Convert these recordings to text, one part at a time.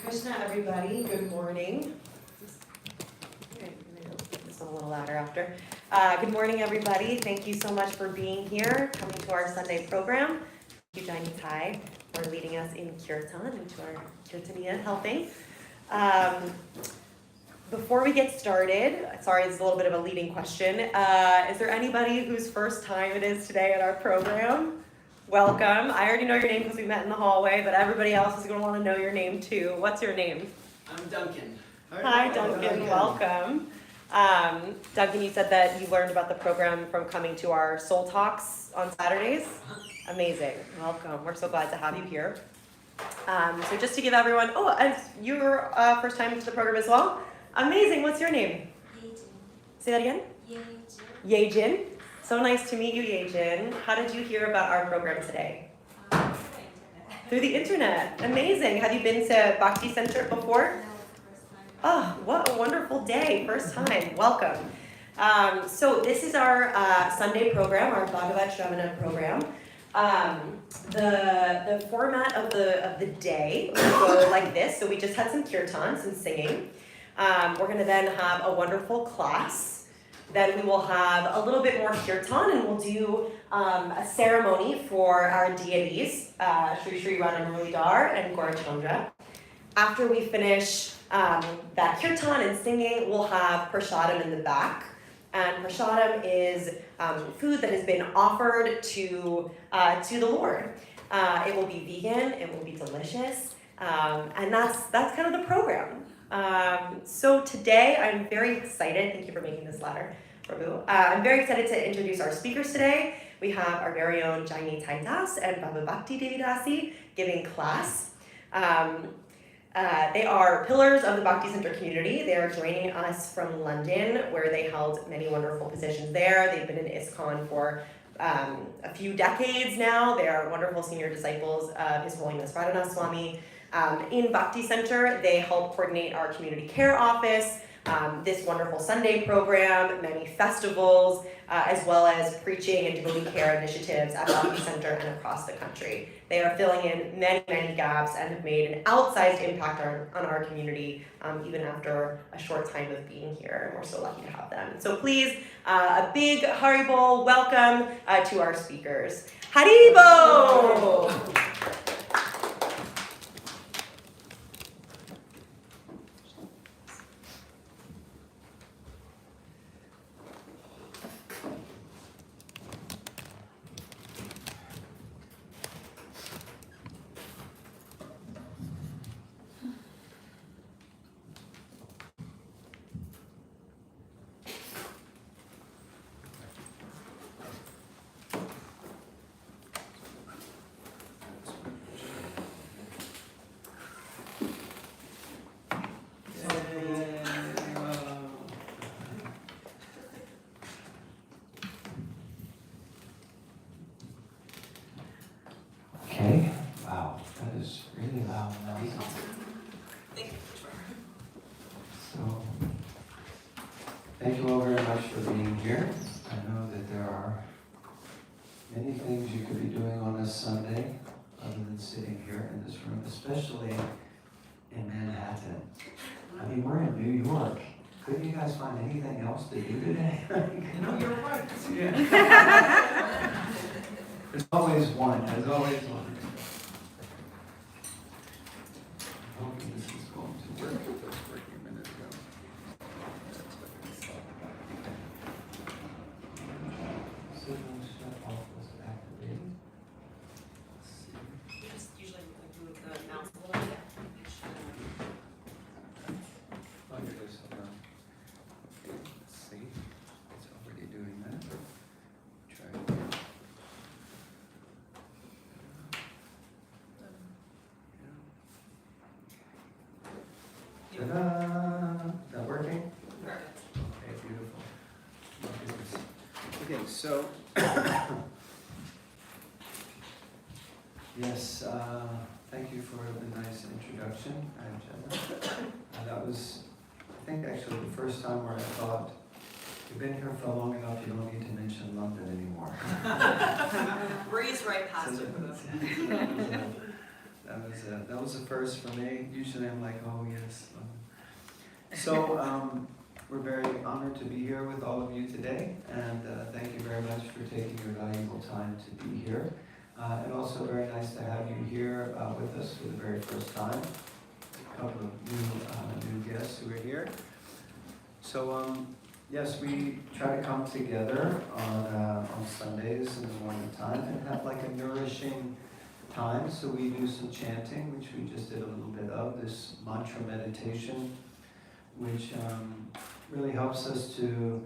Krishna, everybody. Good morning. This one a little louder after. Good morning, everybody. Thank you so much for being here, coming to our Sunday program. Thank you, Jai Nitai, for leading us in Kirtan and to our Kirtaniya helping. Before we get started, sorry, this is a little bit of a leading question. Is there anybody whose first time it is today at our program? Welcome. I already know your name because we met in the hallway, but everybody else is going to want to know your name too. What's your name? I'm Duncan. Hi, Duncan. Welcome. Duncan, you said that you learned about the program from coming to our Soul Talks on Saturdays. Amazing. Welcome. We're so glad to have you here. So just to give everyone, and your first time to the program as well? Amazing. What's your name? Yejin. Say that again? Yejin. Yejin. So nice to meet you, Yejin. How did you hear about our program today? Through the internet. Amazing. Have you been to Bhakti Center before? No, first time. Oh, what a wonderful day. First time. Welcome. So this is our Sunday program, our Bhagavat Sravana program. The format of the day will go like this. So we just had some kirtans and singing. We're going to then have a wonderful class. Then we will have a little bit more kirtan, and we'll do a ceremony for our deities, Sri Sri Radha Muralidhar and Gaurachandra. After we finish that kirtan and singing, we'll have prasadam in the back. And prasadam is food that has been offered to the Lord. It will be vegan, it will be delicious, and that's kind of the program. So today I'm very excited. Thank you for making this ladder, Prabhu. I'm very excited to introduce our speakers today. We have our very own Jai Nitai Das and Bhava Bhakti Devi Dasi giving class. They are pillars of the Bhakti Center community. They are joining us from London, where they held many wonderful positions there. They've been in ISKCON for a few decades now. They are wonderful senior disciples of His Holiness Radhanath Swami. In Bhakti Center, they help coordinate our community care office, this wonderful Sunday program, many festivals, as well as preaching and devotee care initiatives at Bhakti Center and across the country. They are filling in many, many gaps and have made an outsized impact on our community, even after a short time of being here, and we're so lucky to have them. So please, a big Haribol welcome to our speakers. Haribol! Okay, wow, that is really loud now. So, thank you all very much for being here. I know that there are many things you could be doing on this Sunday other than sitting here in this room, especially in Manhattan. I mean, we're in New York. Couldn't you guys find anything else to do today? You're right. Yeah. There's always one. There's always one. Hoping this is going to work. It was working a minute ago. Signal shut off was activated. Let's see. You just usually move the mouse a little bit. Oh, here it is. Hold on. Okay, let's see. It's already doing that. Try it again. Ta-da! Is that working? Perfect. Okay, beautiful. Okay, so yes, thank you for the nice introduction, Angela. That was, I think, actually the first time where I thought, you've been here for long enough, you don't need to mention London anymore. Breeze right past it. That that was a first for me. Usually I'm like, oh yes. So we're very honored to be here with all of you today, and thank you very much for taking your valuable time to be here. And also very nice to have you here with us for the very first time. A couple of new guests who are here. So yes, we try to come together on Sundays in the morning time and have like a nourishing time. So we do some chanting, which we just did a little bit of, this mantra meditation, which really helps us to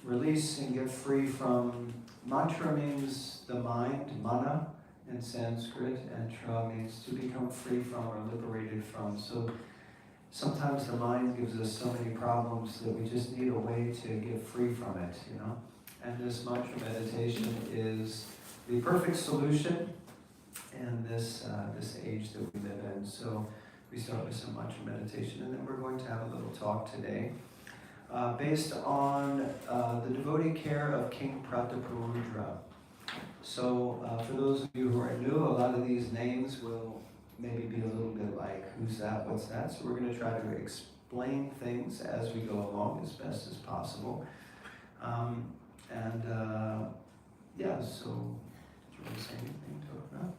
release and get free from, mantra means the mind, mana in Sanskrit, and tra means to become free from or liberated from. So sometimes the mind gives us so many problems that we just need a way to get free from it, you know. And this mantra meditation is the perfect solution in this age that we live in. So we start with some mantra meditation, and then we're going to have a little talk today based on the devotee care of King Prataparudra. So for those of you who are new, a lot of these names will maybe be a little bit like, who's that, what's that? So we're going to try to explain things as we go along as best as possible. Yeah, so do you want to say anything to it? No?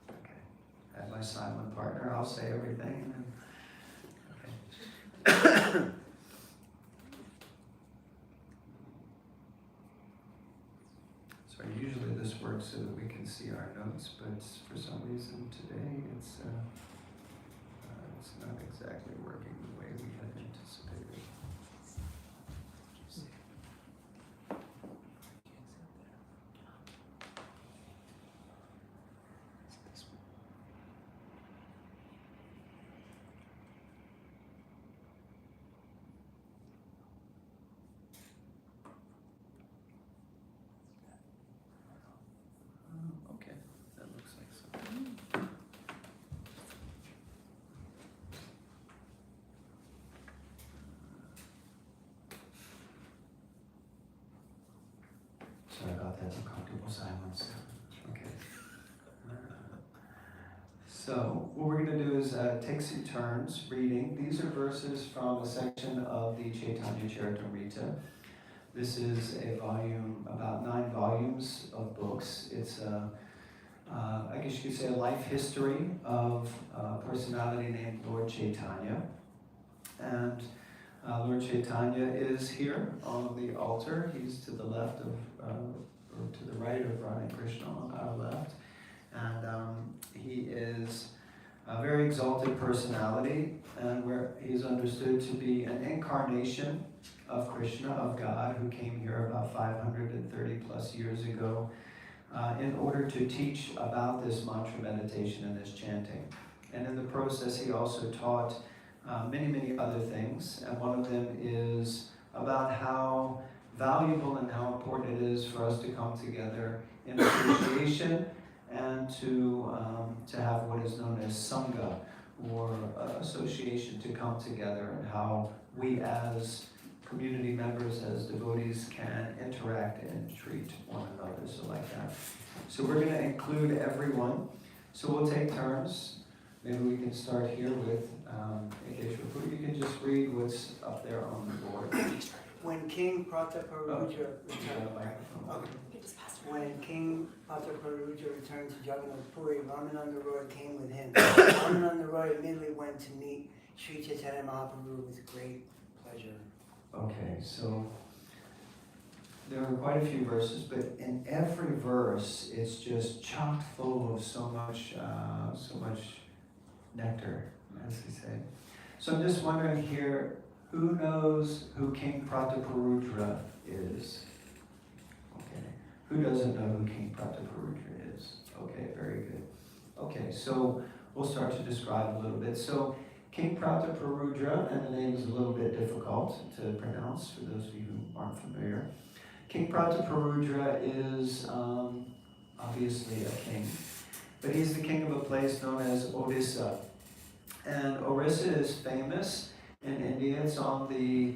Okay. I have my silent partner, I'll say everything. Okay. So usually this works so that we can see our notes, but for some reason today it's not exactly working the way we had anticipated. Okay, that looks like so. Sorry about that, uncomfortable silence. Okay. So what we're going to do is take some turns reading. These are verses from a section of the Chaitanya Charitamrita. This is a volume, about 9 volumes of books. It's I guess you could say a life history of a personality named Lord Chaitanya. And Lord Chaitanya is here on the altar. He's to the left of, or to the right of Radha Krishna on our left. And he is a very exalted personality, and where he's understood to be an incarnation of Krishna, of God, who came here about 530 plus years ago in order to teach about this mantra meditation and this chanting. And in the process, he also taught many, many other things, and one of them is about how valuable and how important it is for us to come together in appreciation and to have what is known as sangha, or association, to come together, and how we as community members, as devotees, can interact and treat one another, so like that. So we're going to include everyone. So we'll take turns. Maybe we can start here with Ekeshwar. You can just read what's up there on the board. When King Prataparudra returned, when King Prataparudra returned to Jagannath Puri, Ramananda Roy came with him. Ramananda Roy immediately went to meet Sri Chaitanya Mahaprabhu with great pleasure. Okay, so there are quite a few verses, but in every verse, it's just chock full of so much nectar, as they say. So I'm just wondering here, who knows who King Prataparudra is? Okay. Who doesn't know who King Prataparudra is? Okay, very good. Okay, so we'll start to describe a little bit. So King Prataparudra, and the name is a little bit difficult to pronounce for those of you who aren't familiar. King Prataparudra is obviously a king, but he's the king of a place known as Odisha. And Orissa is famous in India. It's on the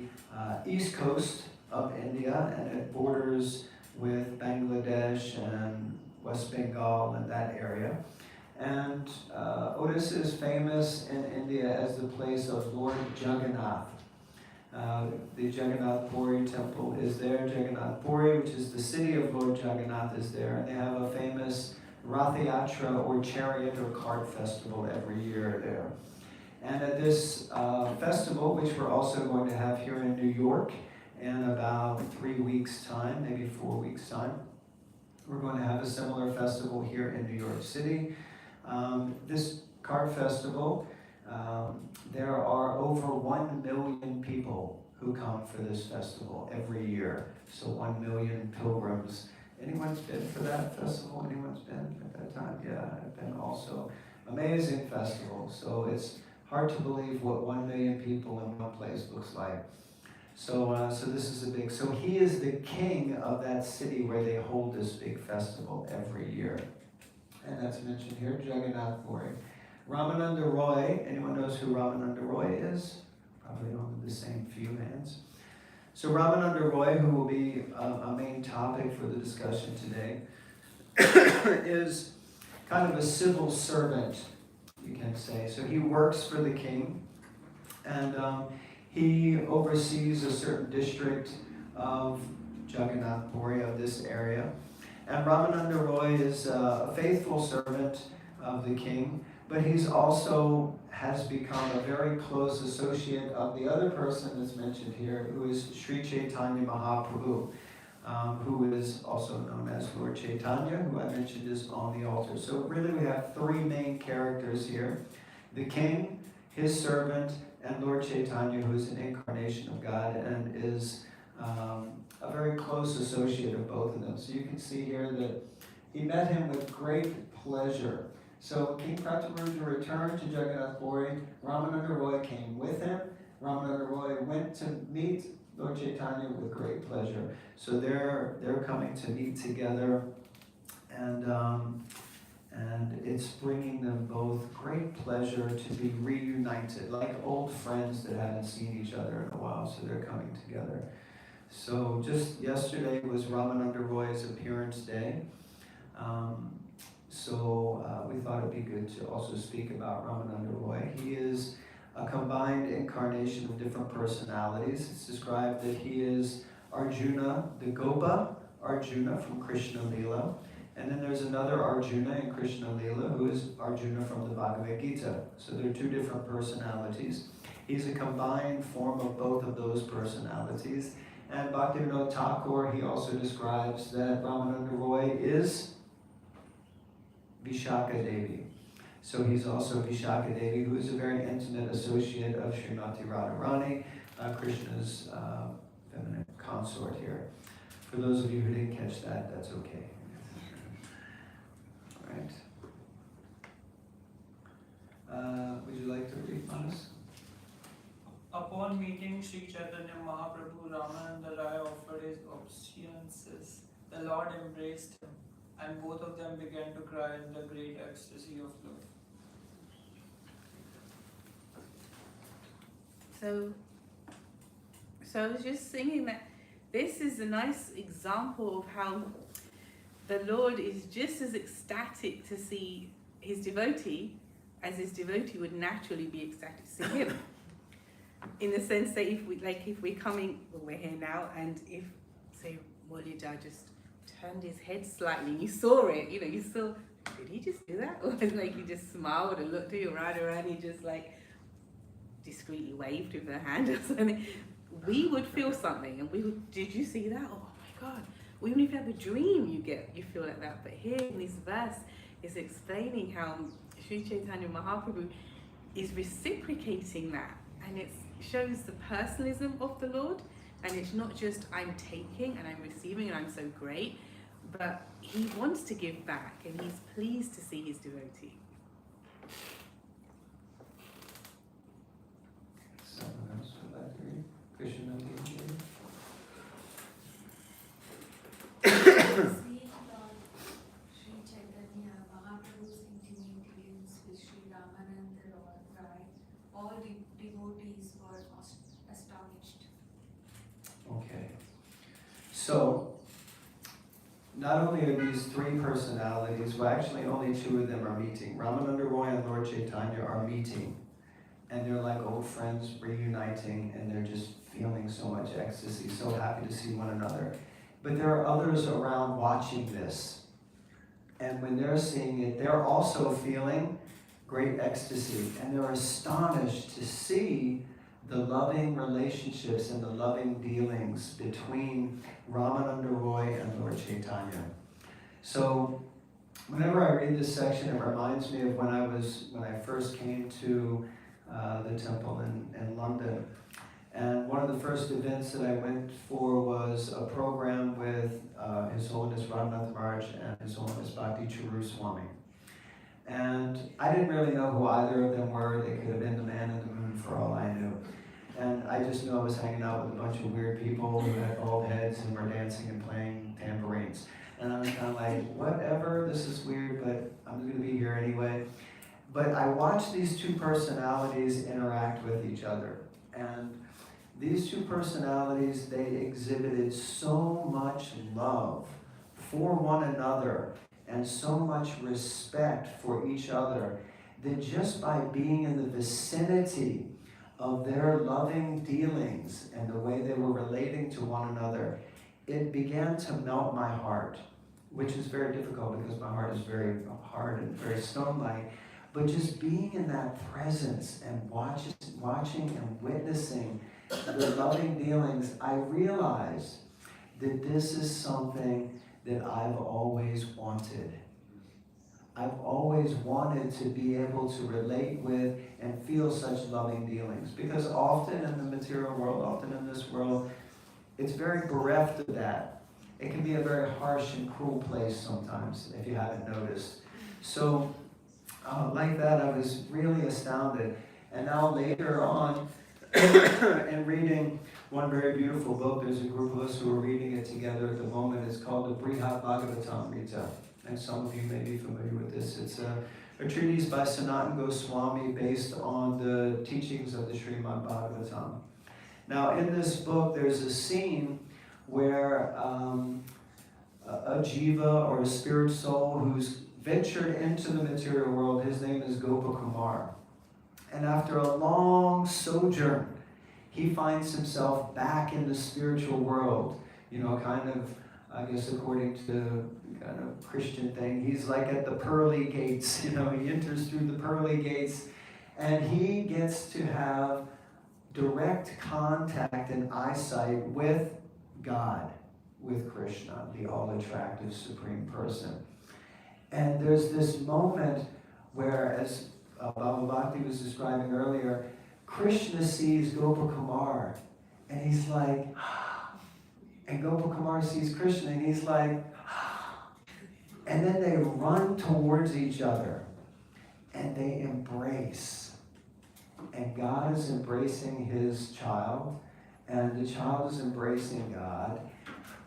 east coast of India, and it borders with Bangladesh and West Bengal and that area. And Odisha is famous in India as the place of Lord Jagannath. The Jagannath Puri temple is there. Jagannath Puri, which is the city of Lord Jagannath, is there. And they have a famous Rath Yatra or chariot or cart festival every year there. And at this festival, which we're also going to have here in New York in about 3 weeks' time, maybe 4 weeks' time, we're going to have a similar festival here in New York City. This cart festival, there are over 1 million people who come for this festival every year. So 1 million pilgrims. Anyone's been for that festival? Anyone's been at that time? Yeah, I've been also. Amazing festival. So it's hard to believe what 1 million people in one place looks like. So this is a big, so he is the king of that city where they hold this big festival every year. And that's mentioned here, Jagannath Puri. Ramananda Roy, anyone knows who Ramananda Roy is? Probably only the same few hands. So Ramananda Roy, who will be a main topic for the discussion today, is kind of a civil servant, you can say. So he works for the king, and he oversees a certain district of Jagannath Puri, of this area. And Ramananda Roy is a faithful servant of the king, but he's also has become a very close associate of the other person that's mentioned here, who is Sri Chaitanya Mahaprabhu, who is also known as Lord Chaitanya, who I mentioned is on the altar. So really we have 3 main characters here: the king, his servant, and Lord Chaitanya, who is an incarnation of God and is a very close associate of both of them. So you can see here that he met him with great pleasure. So King Prataparudra returned to Jagannath Puri. Ramananda Roy came with him. Ramananda Roy went to meet Lord Chaitanya with great pleasure. So they're coming to meet together, and it's bringing them both great pleasure to be reunited, like old friends that haven't seen each other in a while. So they're coming together. So just yesterday was Ramananda Roy's appearance day. So we thought it'd be good to also speak about Ramananda Roy. He is a combined incarnation of different personalities. It's described that he is Arjuna, the Gopa Arjuna from Krishna Lila. And then there's another Arjuna in Krishna Lila who is Arjuna from the Bhagavad Gita. So they're 2 different personalities. He's a combined form of both of those personalities. And Bhaktivinoda Thakur, he also describes that Ramananda Roy is Vishaka Devi. So he's also Vishaka Devi, who is a very intimate associate of Srimati Radharani, Krishna's feminine consort here. For those of you who didn't catch that, that's okay. All right. Would you like to read, Manas? Upon meeting Sri Chaitanya Mahaprabhu, Ramananda Rai offered his obeisances. The Lord embraced him, and both of them began to cry in the great ecstasy of love. So I was just singing that this is a nice example of how the Lord is just as ecstatic to see his devotee as his devotee would naturally be ecstatic to see him. In the sense that if we're coming, well, we're here now, and if, say, Molida just turned his head slightly and you saw it, you saw, did he just do that? Or like he just smiled and looked at you right around, he just like discreetly waved with her hand or something. We would feel something, and we would, did you see that? Oh my God. Well, even if you have a dream, you feel like that. But here in this verse is explaining how Sri Chaitanya Mahaprabhu is reciprocating that, and it shows the personalism of the Lord, and it's not just I'm taking and I'm receiving and I'm so great, but he wants to give back, and he's pleased to see his devotee. Someone else would like to read? Krishna Lila. Sweet Lord Sri Chaitanya Mahaprabhu's intimate dealings with Sri Ramananda Rai, all devotees were astonished. Okay. So, not only are these three personalities, well actually only two of them are meeting. Ramananda Roy and Lord Chaitanya are meeting. And they're like old friends reuniting, and they're just feeling so much ecstasy, so happy to see one another. But there are others around watching this. And when they're seeing it, they're also feeling great ecstasy. And they're astonished to see the loving relationships and the loving dealings between Ramananda Roy and Lord Chaitanya. So whenever I read this section, it reminds me of when I first came to the temple in London. And one of the first events that I went for was a program with His Holiness Radhanath Maharaj and His Holiness Bhakti Charu Swami. And I didn't really know who either of them were. They could have been the man in the moon for all I knew. And I just knew I was hanging out with a bunch of weird people who had bald heads and were dancing and playing tambourines. And I was kind of like, whatever, this is weird, but I'm going to be here anyway. But I watched these two personalities interact with each other. And these two personalities, they exhibited so much love for one another and so much respect for each other that just by being in the vicinity of their loving dealings and the way they were relating to one another, it began to melt my heart, which is very difficult because my heart is very hard and very stone-like. But just being in that presence and watching and witnessing the loving dealings, I realized that this is something that I've always wanted. I've always wanted to be able to relate with and feel such loving dealings. Because often in the material world, often in this world, it's very bereft of that. It can be a very harsh and cruel place sometimes, if you haven't noticed. So, like that, I was really astounded. And now later on, in reading one very beautiful book, there's a group of us who are reading it together at the moment. It's called the Brihat Bhagavatamrita. And some of you may be familiar with this. It's a treatise by Sanatana Goswami based on the teachings of the Srimad Bhagavatam. Now, in this book, there's a scene where a jiva or a spirit soul who's ventured into the material world, his name is Gopakumar. And after a long sojourn, he finds himself back in the spiritual world. You know, kind of, I guess according to kind of Christian thing, he's like at the pearly gates. You know, he enters through the pearly gates, and he gets to have direct contact and eyesight with God, with Krishna, the all-attractive Supreme Person. And there's this moment where, as Bhava Bhakti was describing earlier, Krishna sees Gopakumar, and he's like, and Gopakumar sees Krishna, and he's like, and then they run towards each other, and they embrace. And God is embracing his child, and the child is embracing God,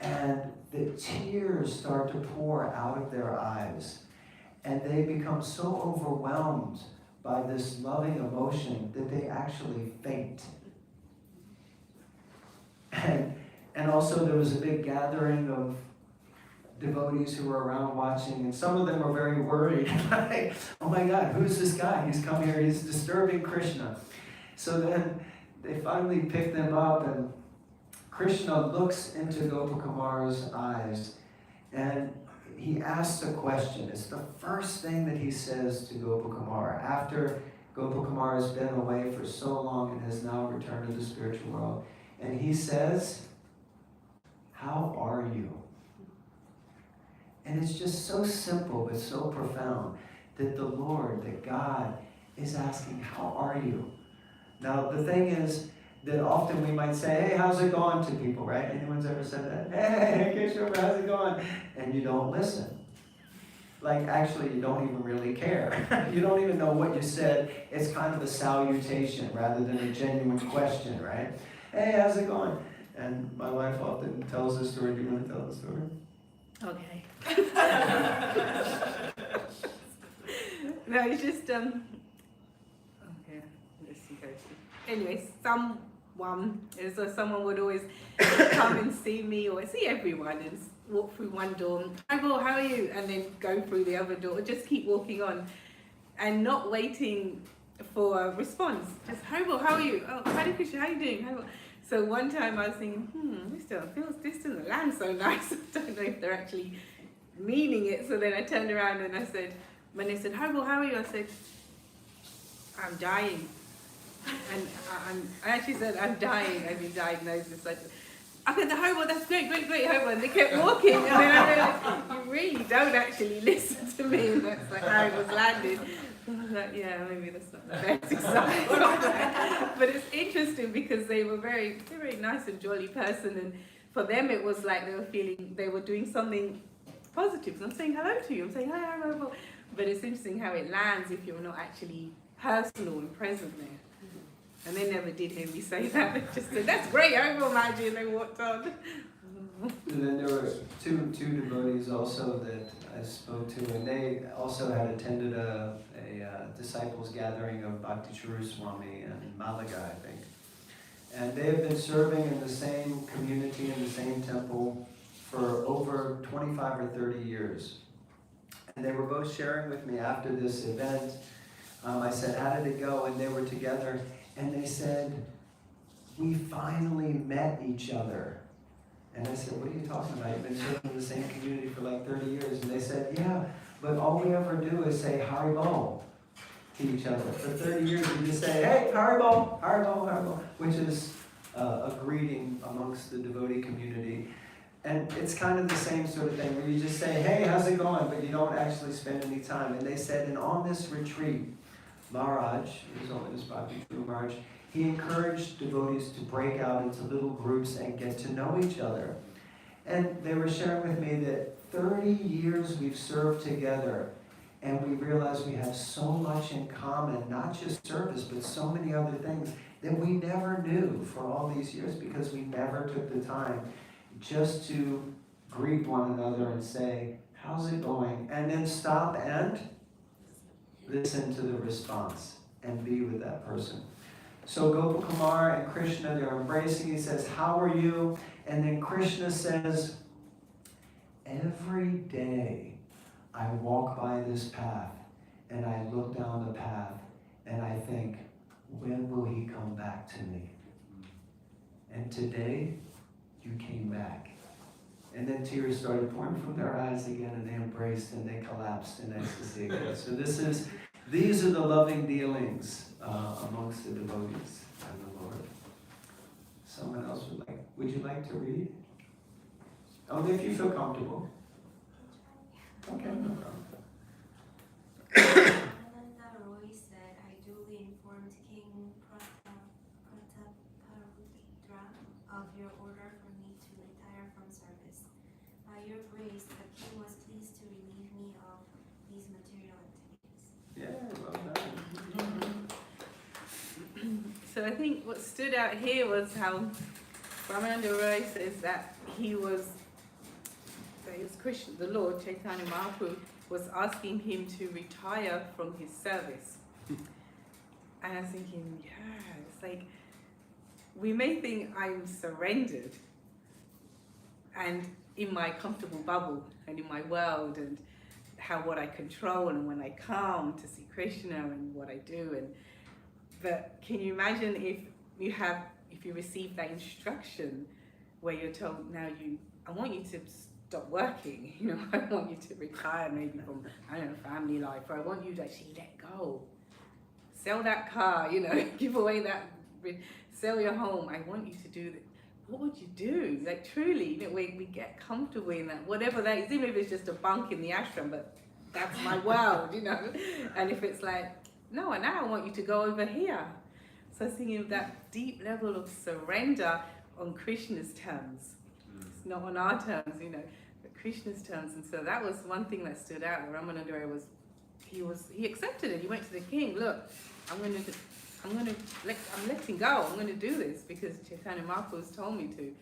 and the tears start to pour out of their eyes, and they become so overwhelmed by this loving emotion that they actually faint. And also there was a big gathering of devotees who were around watching, and some of them were very worried, like, oh my God, who's this guy? He's come here, he's disturbing Krishna. So then they finally pick them up, and Krishna looks into Gopakumar's eyes, and he asks a question. It's the first thing that he says to Gopakumar after Gopakumar has been away for so long and has now returned to the spiritual world. And he says, "How are you?" And it's just so simple but so profound that the Lord, that God, is asking, how are you? Now, the thing is that often we might say, hey, how's it going to people, right? Anyone's ever said that? Hey, Kishore, how's it going? And you don't listen. Like, actually, you don't even really care. You don't even know what you said. It's kind of a salutation rather than a genuine question, right? Hey, how's it going? And my wife often tells this story. Do you want to tell the story? Okay. No, it's just okay. Let's see how to. Anyway, someone would always come and see me or see everyone, and walk through one door, hi Bo, how are you? And then go through the other door, just keep walking on and not waiting for a response. Just, hi Bo, how are you? Oh, Hare Krishna, how are you doing? Hi Bo. So one time I was thinking, this doesn't land so nice. I don't know if they're actually meaning it. So then I turned around and I said, when they said, hi Bo, how are you? I said, I'm dying. And I actually said, I'm dying. I've been diagnosed with such a... I said, the hobo, that's great, hobo. And they kept walking. And then I realized, you really don't actually listen to me. And that's like how it was landed. And I was like, yeah, maybe that's not the best example. But it's interesting because they're a very nice and jolly person. And for them, it was like they were doing something positive. So I'm saying hello to you. I'm saying, hi, hobo. But it's interesting how it lands if you're not actually personal and present there. And they never did hear me say that. They just said, that's great, I will imagine. They walked on. And then there were two devotees also that I spoke to, and they also had attended a disciples gathering of Bhakti Swami in Malaga, I think. And they have been serving in the same community, in the same temple, for over 25 or 30 years. And they were both sharing with me after this event. I said, how did it go? And they were together. And they said, we finally met each other. And I said, what are you talking about? You've been serving in the same community for like 30 years. And they said, yeah, but all we ever do is say Haribo to each other. For 30 years, we just say, hey, Haribo, Haribo, Haribo, which is a greeting amongst the devotee community. And it's kind of the same sort of thing where you just say, hey, how's it going? But you don't actually spend any time. And they said, and on this retreat, Maharaj, his Holiness Bhakti Maharaj, he encouraged devotees to break out into little groups and get to know each other. And they were sharing with me that 30 years we've served together, and we realized we have so much in common, not just service, but so many other things that we never knew for all these years because we never took the time just to greet one another and say, how's it going? And then stop and listen to the response and be with that person. So Gopakumar and Krishna, they're embracing. He says, how are you? And then Krishna says, every day I walk by this path and I look down the path and I think, when will he come back to me? And today, you came back. And then tears started pouring from their eyes again, and they embraced and they collapsed in ecstasy again. So these are the loving dealings amongst the devotees and the Lord. Someone else would you like to read? Only if you feel comfortable. Okay, no problem. Ananda Roy said, I duly informed King Prataparudra of your order for me to retire from service. By your grace, the king was pleased to relieve me of these material activities. Yeah, well done. So I think what stood out here was how Ramananda Roy says that Krishna, the Lord, Chaitanya Mahaprabhu, was asking him to retire from his service. And I was thinking, yeah, it's like, we may think I'm surrendered and in my comfortable bubble and in my world and what I control and when I come to see Krishna and what I do. But can you imagine if you receive that instruction where you're told, now I want you to stop working, I want you to retire maybe from, family life, or I want you to actually let go. Sell that car, give away sell your home. I want you to do that. What would you do? Like truly, we get comfortable in that, whatever that is, even if it's just a bunk in the ashram, but that's my world, And if it's like, no, and now I want you to go over here. So I was thinking of that deep level of surrender on Krishna's terms. It's not on our terms, but Krishna's terms. And so that was one thing that stood out. Ramananda he accepted it. He went to the king, look, I'm letting go. I'm going to do this because Chaitanya Mahaprabhu has told me to.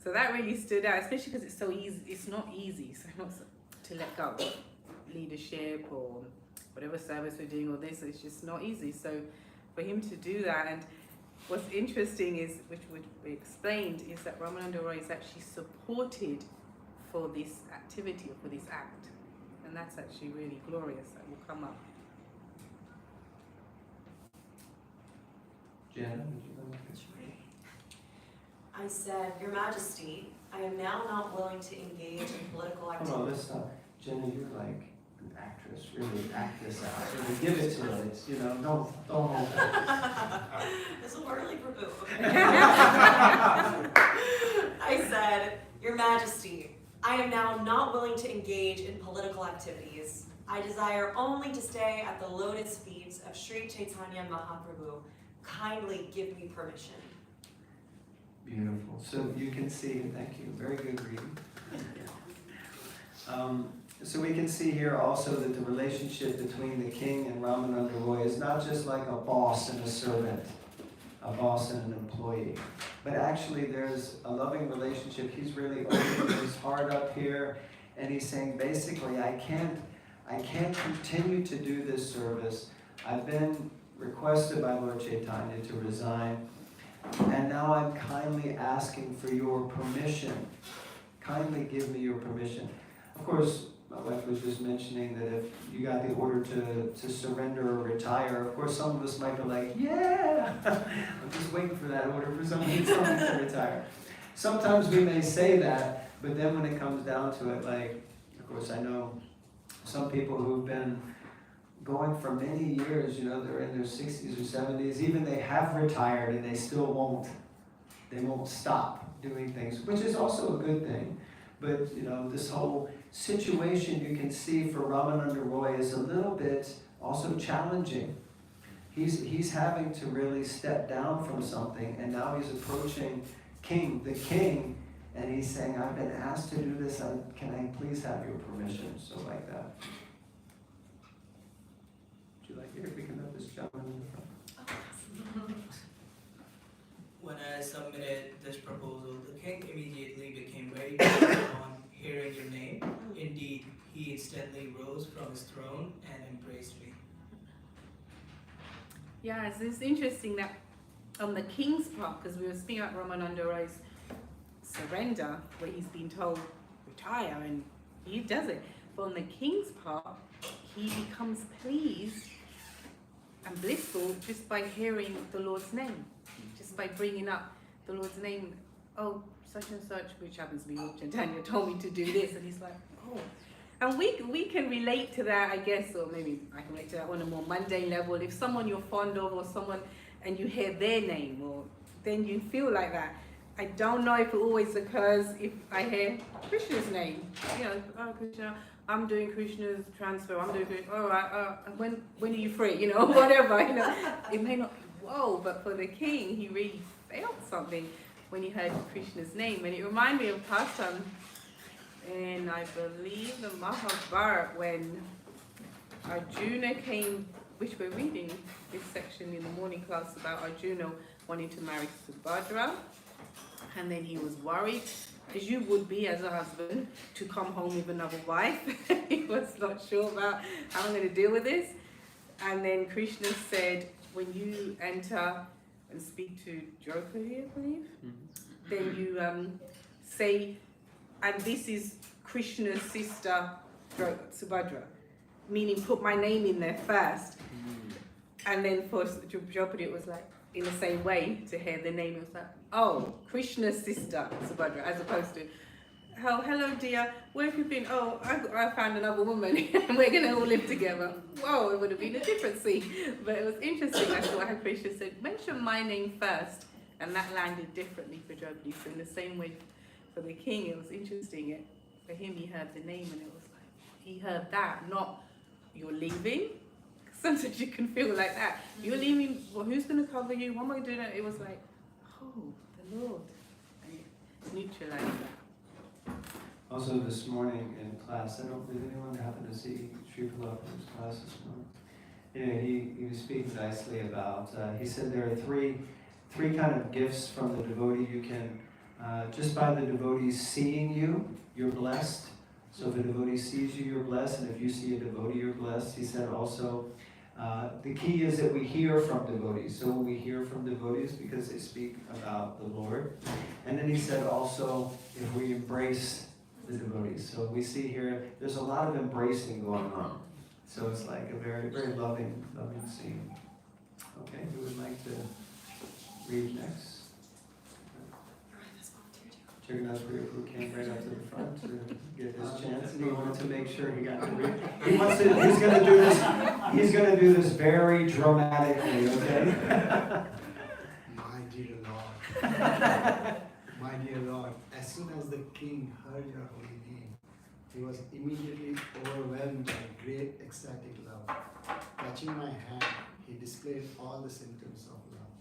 So that really stood out, especially because it's so easy. It's not easy, so not to let go. Leadership or whatever service we're doing or this, it's just not easy. So for him to do that, and what's interesting is, which we explained, is that Ramananda Roy is actually supported for this activity or for this act. And that's actually really glorious. That will come up. Jenna, would you like to? I said, Your Majesty, I am now not willing to engage in political Come on, activity. let's stop. Jenna, you're like an actress. Really act this out. Really give it to her. It's, you know, don't hold back. This will work really for boo. I said, Your Majesty, I am now not willing to engage in political activities. I desire only to stay at the lotus feet of Sri Chaitanya Mahaprabhu. Kindly give me permission. Beautiful. So you can see, thank you, very good reading. So we can see here also that the relationship between the king and Ramananda Roy is not just like a boss and a servant, a boss and an employee, but actually there's a loving relationship. He's really opening his heart up here, and he's saying basically, I can't continue to do this service. I've been requested by Lord Chaitanya to resign, and now I'm kindly asking for your permission. Kindly give me your permission. Of course, my wife was just mentioning that if you got the order to surrender or retire, of course some of us might be like, yeah, I'm just waiting for that order for someone to retire. Sometimes we may say that, but then when it comes down to it, like, of course I know some people who've been going for many years, you know, they're in their 60s or 70s, even they have retired and they still won't stop doing things, which is also a good thing. But, you know, this whole situation you can see for Ramananda Roy is a little bit also challenging. He's having to really step down from something, and now he's approaching the king, and he's saying, I've been asked to do this, can I please have your permission? So like that. Would you like to pick up this gentleman in the front? When I submitted this proposal, the king immediately became very pleased on hearing your name. Indeed, he instantly rose from his throne and embraced me. Yeah, it's interesting that on the king's part, because we were speaking about Ramananda Roy's surrender, where he's been told, retire, and he does it. But on the king's part, he becomes pleased and blissful just by hearing the Lord's name, just by bringing up the Lord's name. Oh, such and such, which happens to be Lord Chaitanya, told me to do this, and he's like, oh. And we can relate to that, I guess, or maybe I can relate to that on a more mundane level. If someone you're fond of, or someone, and you hear their name, or then you feel like that. I don't know if it always occurs if I hear Krishna's name. You know, oh Krishna, I'm doing Krishna's transfer. I'm doing Krishna. All right. When are you free? You know, whatever. You know, it may not be whoa, but for the king, he really felt something when he heard Krishna's name, and it reminded me of pastime. And I believe the Mahabharata, when Arjuna came, which we're reading this section in the morning class about Arjuna wanting to marry Subhadra, and then he was worried, as you would be as a husband, to come home with another wife. He was not sure about how I'm going to deal with this. And then Krishna said, when you enter and speak to Draupadi, I believe, then you say, and this is Krishna's sister, Subhadra, meaning put my name in there first. And then for Draupadi, it was like, in the same way, to hear the name, it was like, oh, Krishna's sister, Subhadra, as opposed to, oh, hello dear, where have you been? Oh, I found another woman, and we're going to all live together. Whoa, it would have been a different scene. But it was interesting, I thought how Krishna said, mention my name first, and that landed differently for Draupadi. So in the same way, for the king, it was interesting. For him, he heard the name, and it was like, he heard that, not you're leaving. Sometimes you can feel like that. You're leaving, well, who's going to cover you? What am I doing? It was like, oh, the Lord. And it neutralized that. Also this morning in class, did anyone happen to see Sri Prabhupada's class this morning? Yeah, he was speaking nicely about, he said there are three kind of gifts from the devotee. You can, just by the devotee seeing you, you're blessed. So if a devotee sees you, you're blessed, and if you see a devotee, you're blessed. He said also, the key is that we hear from devotees. So when we hear from devotees, because they speak about the Lord. And then he said also, if we embrace the devotees. So we see here, there's a lot of embracing going on. So it's like a very, very loving scene. Okay, who would like to read next? Jagannath Prabhu came right up to the front to get his chance, and he wanted to make sure he got to read. He's going to do this very dramatically, okay? My dear Lord, my dear Lord, as soon as the king heard your holy name, he was immediately overwhelmed by great ecstatic love. Touching my hand, he displayed all the symptoms of love.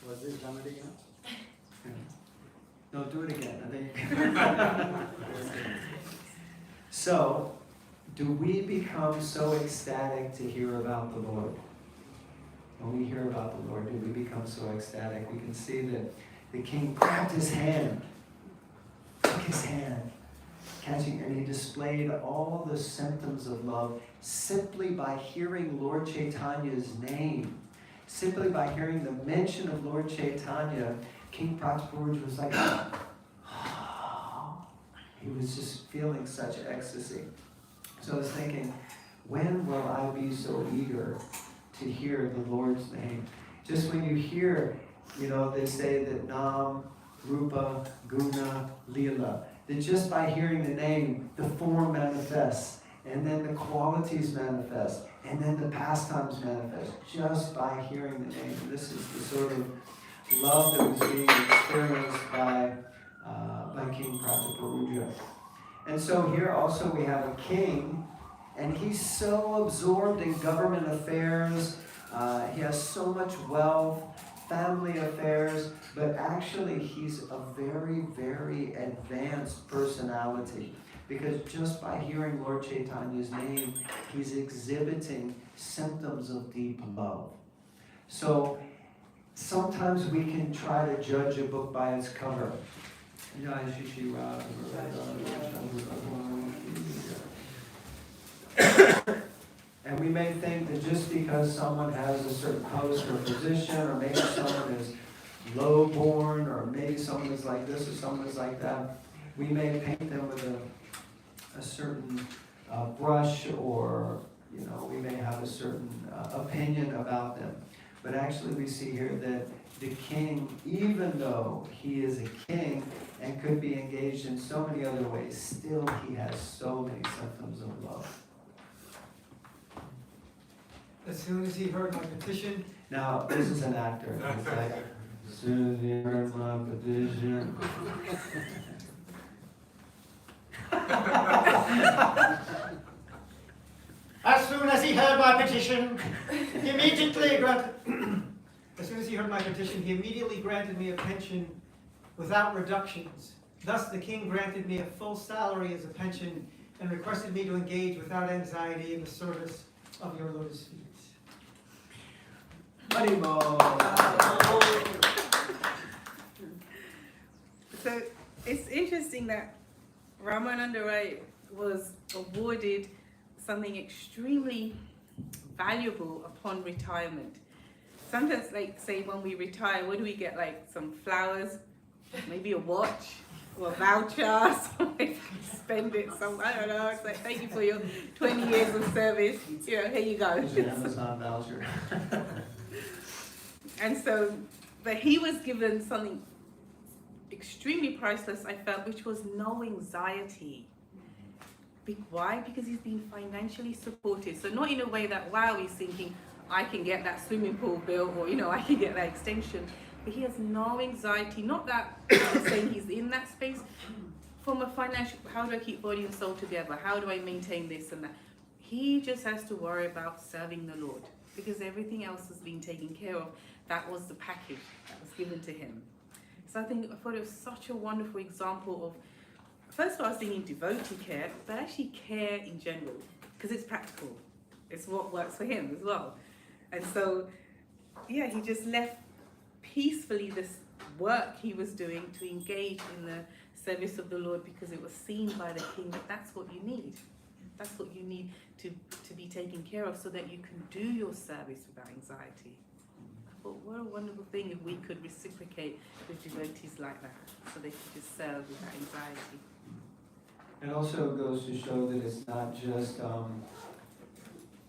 Was this dramatic enough? Yeah. No, do it again. I think. So, do we become so ecstatic to hear about the Lord? When we hear about the Lord, do we become so ecstatic? We can see that the king grabbed his hand, took his hand, catching, and he displayed all the symptoms of love simply by hearing Lord Chaitanya's name. Simply by hearing the mention of Lord Chaitanya, King Prataparudra was like, he was just feeling such ecstasy. So I was thinking, when will I be so eager to hear the Lord's name? Just when you hear, they say that Nam, Rupa, Guna, Lila, that just by hearing the name, the form manifests, and then the qualities manifest, and then the pastimes manifest, just by hearing the name. This is the sort of love that was being experienced by King Prataparudra. And so here also we have a king, and he's so absorbed in government affairs, he has so much wealth, family affairs, but actually he's a very, very advanced personality. Because just by hearing Lord Chaitanya's name, he's exhibiting symptoms of deep love. So sometimes we can try to judge a book by its cover. And we may think that just because someone has a certain post or position, or maybe someone is low-born, or maybe someone is like this or someone is like that, we may paint them with a certain brush, or we may have a certain opinion about them. But actually we see here that the king, even though he is a king and could be engaged in so many other ways, still he has so many symptoms of love. As soon as he heard my petition. Now, this is an actor. It's like, as soon as he heard my petition. As soon as he heard my petition, he immediately granted. As soon as he heard my petition, he immediately granted me a pension without reductions. Thus, the king granted me a full salary as a pension and requested me to engage without anxiety in the service of your lotus feet. Haribol. So it's interesting that Ramananda Rai was awarded something extremely valuable upon retirement. Sometimes, like, say when we retire, what do we get? Like some flowers, maybe a watch, or a voucher, something, spend it I don't know. It's like, thank you for your 20 years of service. Here you go. It's an Amazon voucher. And so, but he was given something extremely priceless, I felt, which was no anxiety. Why? Because he's been financially supported. So not in a way that, wow, he's thinking, I can get that swimming pool bill, or, I can get that extension. But he has no anxiety. Not that I'm saying he's in that space. From a financial, how do I keep body and soul together? How do I maintain this and that? He just has to worry about serving the Lord, because everything else has been taken care of. That was the package that was given to him. So I thought it was such a wonderful example of, first of all, I was thinking devotee care, but actually care in general, because it's practical. It's what works for him as well. And so, yeah, he just left peacefully this work he was doing to engage in the service of the Lord, because it was seen by the king that that's what you need. That's what you need to be taken care of, so that you can do your service without anxiety. I thought, what a wonderful thing if we could reciprocate with devotees like that, so they could just serve without anxiety. And also it goes to show that it's not just,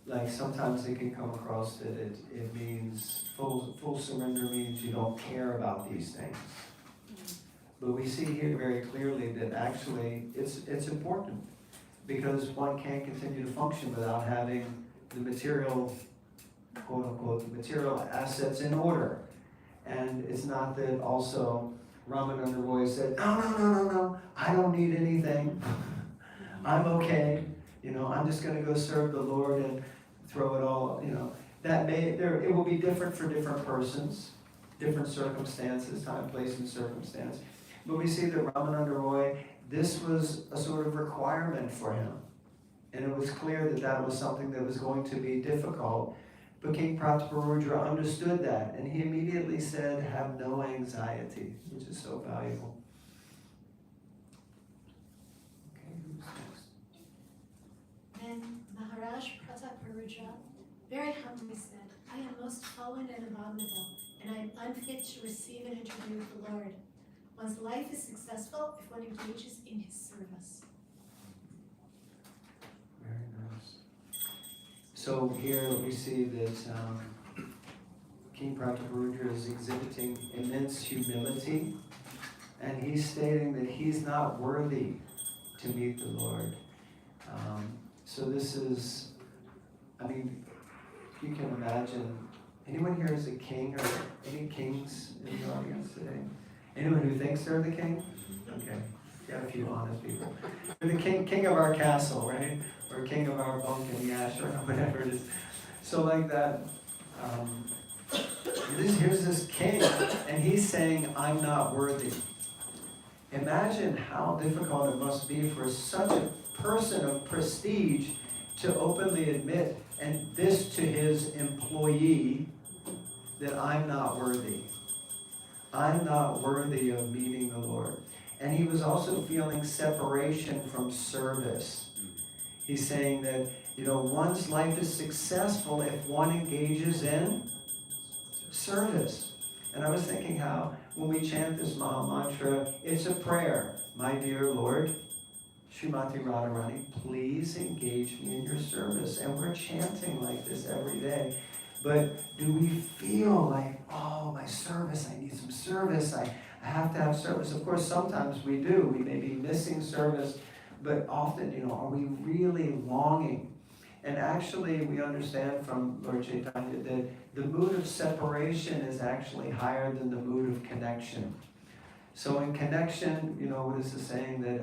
like sometimes it can come across that it means, full surrender means you don't care about these things. But we see here very clearly that actually it's important, because one can't continue to function without having the material, quote unquote, the material assets in order. And it's not that also Ramananda Roy said, no, I don't need anything. I'm okay. I'm just going to go serve the Lord and throw it all, it will be different for different persons, different circumstances, time, place, and circumstance. But we see that Ramananda Roy, this was a sort of requirement for him. And it was clear that that was something that was going to be difficult. But King Prataparudra understood that, and he immediately said, have no anxiety, which is so valuable. Okay, who's next? Then Maharaj Prataparudra very humbly said, I am most fallen and abominable, and I am unfit to receive an interview with the Lord. One's life is successful if one engages in his service. Very nice. So here we see that King Prataparudra is exhibiting immense humility, and he's stating that he's not worthy to meet the Lord. So this is, you can imagine, anyone here is a king, or any kings in the audience today? Anyone who thinks they're the king? Okay, got a few honest people. You're the king of our castle, right? Or king of our bunk in Yash, or whatever it is. So like that, here's this king, and he's saying, I'm not worthy. Imagine how difficult it must be for such a person of prestige to openly admit, and this to his employee, that I'm not worthy. I'm not worthy of meeting the Lord. And he was also feeling separation from service. He's saying that, one's life is successful if one engages in service. And I was thinking how, when we chant this Maha Mantra, it's a prayer. My dear Lord, Srimati Radharani, please engage me in your service. And we're chanting like this every day. But do we feel like, oh, my service, I need some service, I have to have service? Of course, sometimes we do. We may be missing service, but often, are we really longing? And actually, we understand from Lord Chaitanya that the mood of separation is actually higher than the mood of connection. So in connection, what is the saying? That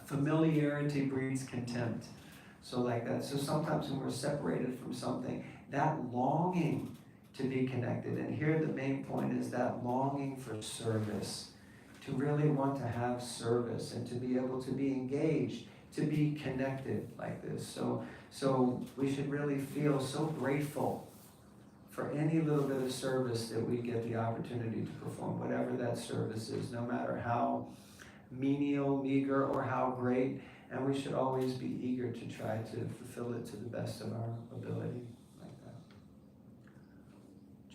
familiarity breeds contempt. So like that. So sometimes when we're separated from something, that longing to be connected, and here the main point is that longing for service, to really want to have service and to be able to be engaged, to be connected like this. So we should really feel so grateful for any little bit of service that we get the opportunity to perform, whatever that service is, no matter how menial, meager, or how great, and we should always be eager to try to fulfill it to the best of our ability.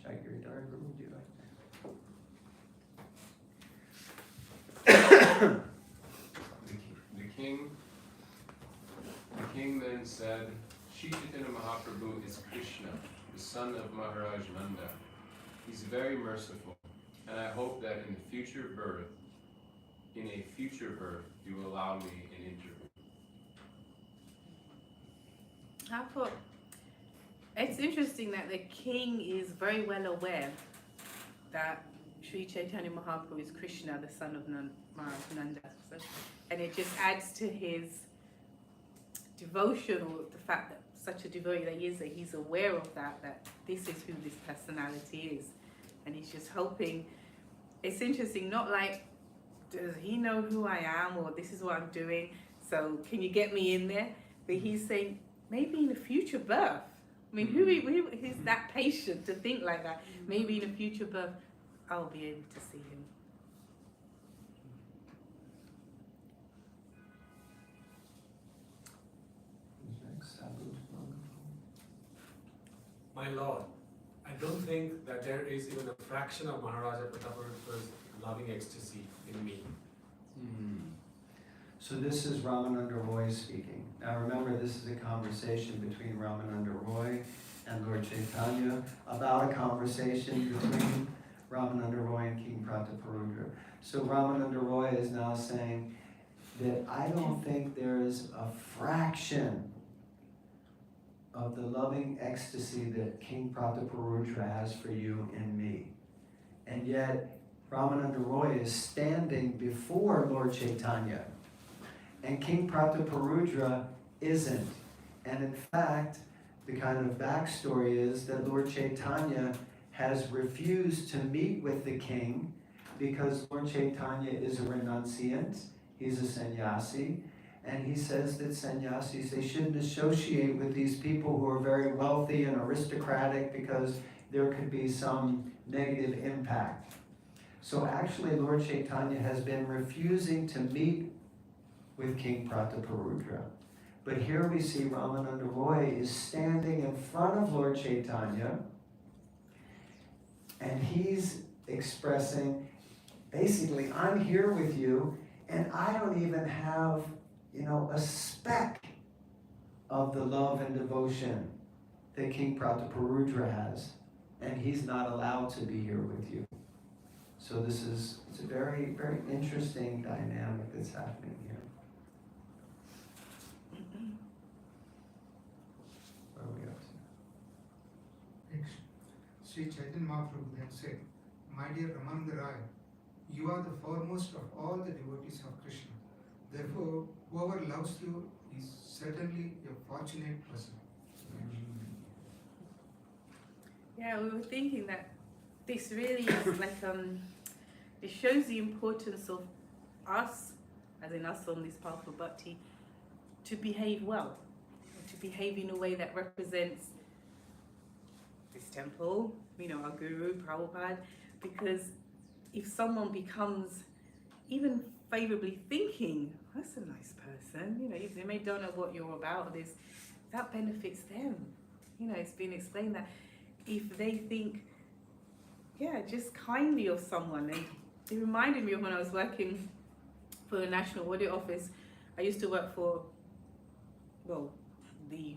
Would you like The king then said, Shri Chaitanya Mahaprabhu is Krishna, the son of Maharaj Nanda. He's very merciful, and I hope that in a future birth, you will allow me an interview. I thought it's interesting that the king is very well aware that Sri Chaitanya Mahaprabhu is Krishna, the son of Maharaj Nanda. So, and it just adds to his devotion, or the fact that such a devotee that he is, that he's aware of that this is who this personality is. And he's just hoping. It's interesting, not like, does he know who I am, or this is what I'm doing, so can you get me in there? But he's saying, maybe in a future birth. I mean, who is that patient to think like that? Maybe in a future birth, I'll be able to see him. My Lord, I don't think that there is even a fraction of Maharaja Prataparudra's loving ecstasy in me. So this is Ramananda Roy speaking. Now remember, this is a conversation between Ramananda Roy and Lord Chaitanya about a conversation between Ramananda Roy and King Prataparudra. So Ramananda Roy is now saying that I don't think there is a fraction of the loving ecstasy that King Prataparudra has for you and me. And yet Ramananda Roy is standing before Lord Chaitanya, and King Prataparudra isn't. And in fact, the kind of backstory is that Lord Chaitanya has refused to meet with the king because Lord Chaitanya is a renunciant, he's a sannyasi, and he says that sannyasis, they shouldn't associate with these people who are very wealthy and aristocratic because there could be some negative impact. So actually Lord Chaitanya has been refusing to meet with King Prataparudra. But here we see Ramananda Roy is standing in front of Lord Chaitanya, and he's expressing, basically, I'm here with you, and I don't even have, a speck of the love and devotion that King Prataparudra has, and he's not allowed to be here with you. So it's a very, very interesting dynamic that's happening here. Where are we up to? Next, Sri Chaitanya Mahaprabhu then said, My dear Ramananda Rai, you are the foremost of all the devotees of Krishna. Therefore, whoever loves you is certainly a fortunate person. Yeah, we were thinking that this really is like, it shows the importance of us, as in us on this path of bhakti, to behave well, to behave in a way that represents this temple, our guru, Prabhupada, because if someone becomes even favorably thinking, that's a nice person, if they may don't know what you're about, that benefits them. It's been explained that if they think, just kindly of someone, and it reminded me of when I was working for the National Audit Office. I used to work for, the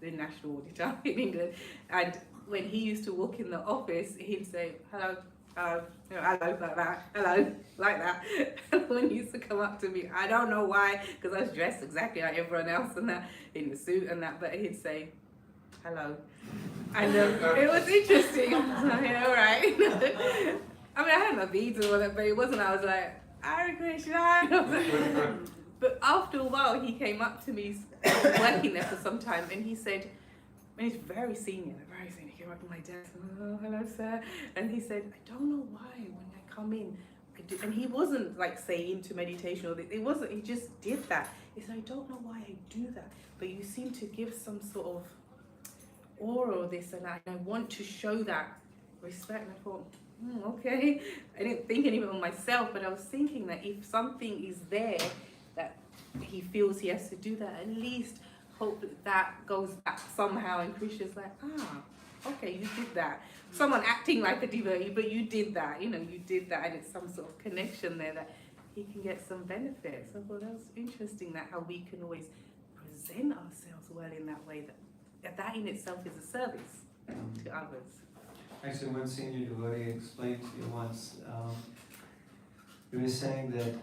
National Auditor in England, and when he used to walk in the office, he'd say, hello, hello, like that, hello, like that. And when he used to come up to me, I don't know why, because I was dressed exactly like everyone else and that, in the suit and that, but he'd say, hello. And it was interesting. I was like, all right. I had my beads and all that, but it wasn't, I was like, Hare Krishna. But after a while, he came up to me, working there for some time, and he said, and he's very senior, he came up to my desk, oh, hello, sir. And he said, I don't know why when I come in, and he wasn't say into meditation or it wasn't, he just did that. He said, I don't know why I do that, but you seem to give some sort of aura or this and that, and I want to show that respect. And I thought, okay. I didn't think anything of myself, but I was thinking that if something is there that he feels he has to do that, at least hope that goes back somehow, and Krishna's like, okay, you did that. Someone acting like a devotee, but you did that, you did that, and it's some sort of connection there that he can get some benefits. I thought that was interesting, that how we can always present ourselves well in that way, that in itself is a service to others. Actually, one senior devotee explained to me once, he was saying that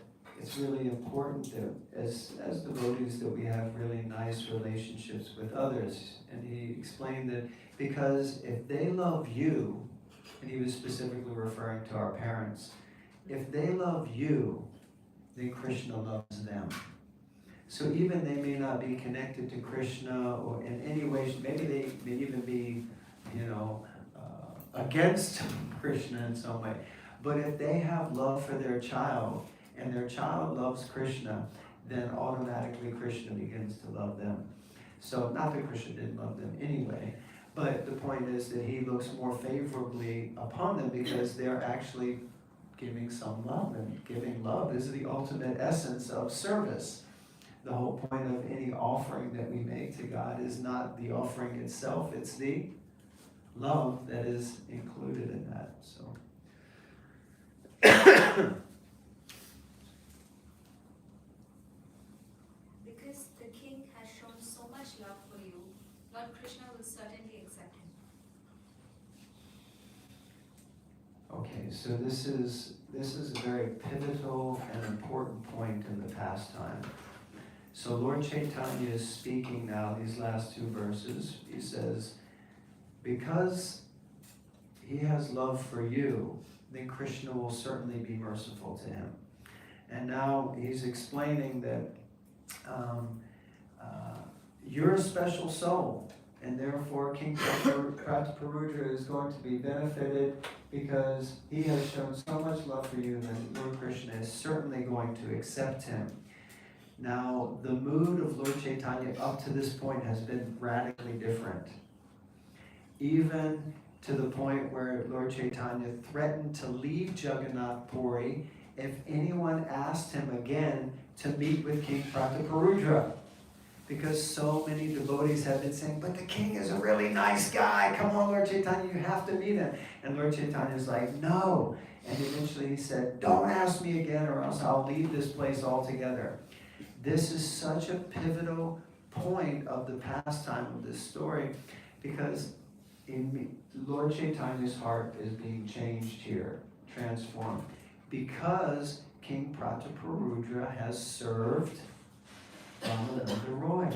it's really important that as devotees that we have really nice relationships with others. And he explained that because if they love you, and he was specifically referring to our parents, if they love you, then Krishna loves them. So even they may not be connected to Krishna or in any way, maybe they may even be, against Krishna in some way. But if they have love for their child, and their child loves Krishna, then automatically Krishna begins to love them. So not that Krishna didn't love them anyway, but the point is that he looks more favorably upon them because they're actually giving some love, and giving love is the ultimate essence of service. The whole point of any offering that we make to God is not the offering itself, it's the love that is included in that. So Okay, so this is a very pivotal and important point in the pastime. So Lord Chaitanya is speaking now, these last two verses. He says, because he has love for you, then Krishna will certainly be merciful to him. And now he's explaining that you're a special soul, and therefore King Prataparudra is going to be benefited because he has shown so much love for you that Lord Krishna is certainly going to accept him. Now, the mood of Lord Chaitanya up to this point has been radically different. Even to the point where Lord Chaitanya threatened to leave Jagannath Puri if anyone asked him again to meet with King Prataparudra. Because so many devotees have been saying, but the king is a really nice guy. Come on, Lord Chaitanya, you have to meet him. And Lord Chaitanya is like, no. And eventually he said, don't ask me again or else I'll leave this place altogether. This is such a pivotal point of the pastime of this story because Lord Chaitanya's heart is being changed here, transformed. Because King Prataparudra has served Ramananda Roy.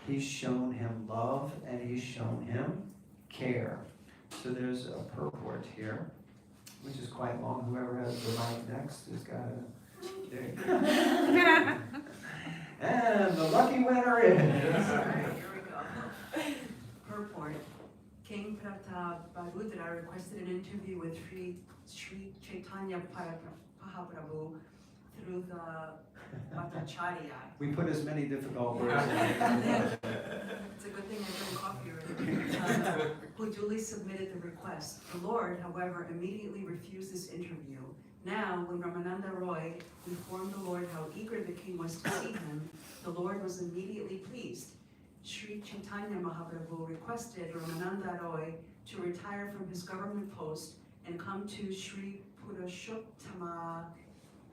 He's shown him love and he's shown him care. So there's a purport here, which is quite long. Whoever has the mic next has got it. There you go. And the lucky winner is. Alright, here we go. Purport. King Prataparudra requested an interview with Sri Chaitanya Mahaprabhu through the Bhattacharya. We put as many difficult words in. It's a good thing I drank coffee already. Who duly submitted the request. The Lord, however, immediately refused this interview. Now, when Ramananda Roy informed the Lord how eager the king was to see him, the Lord was immediately pleased. Sri Chaitanya Mahaprabhu requested Ramananda Roy to retire from his government post and come to Sri Purushottama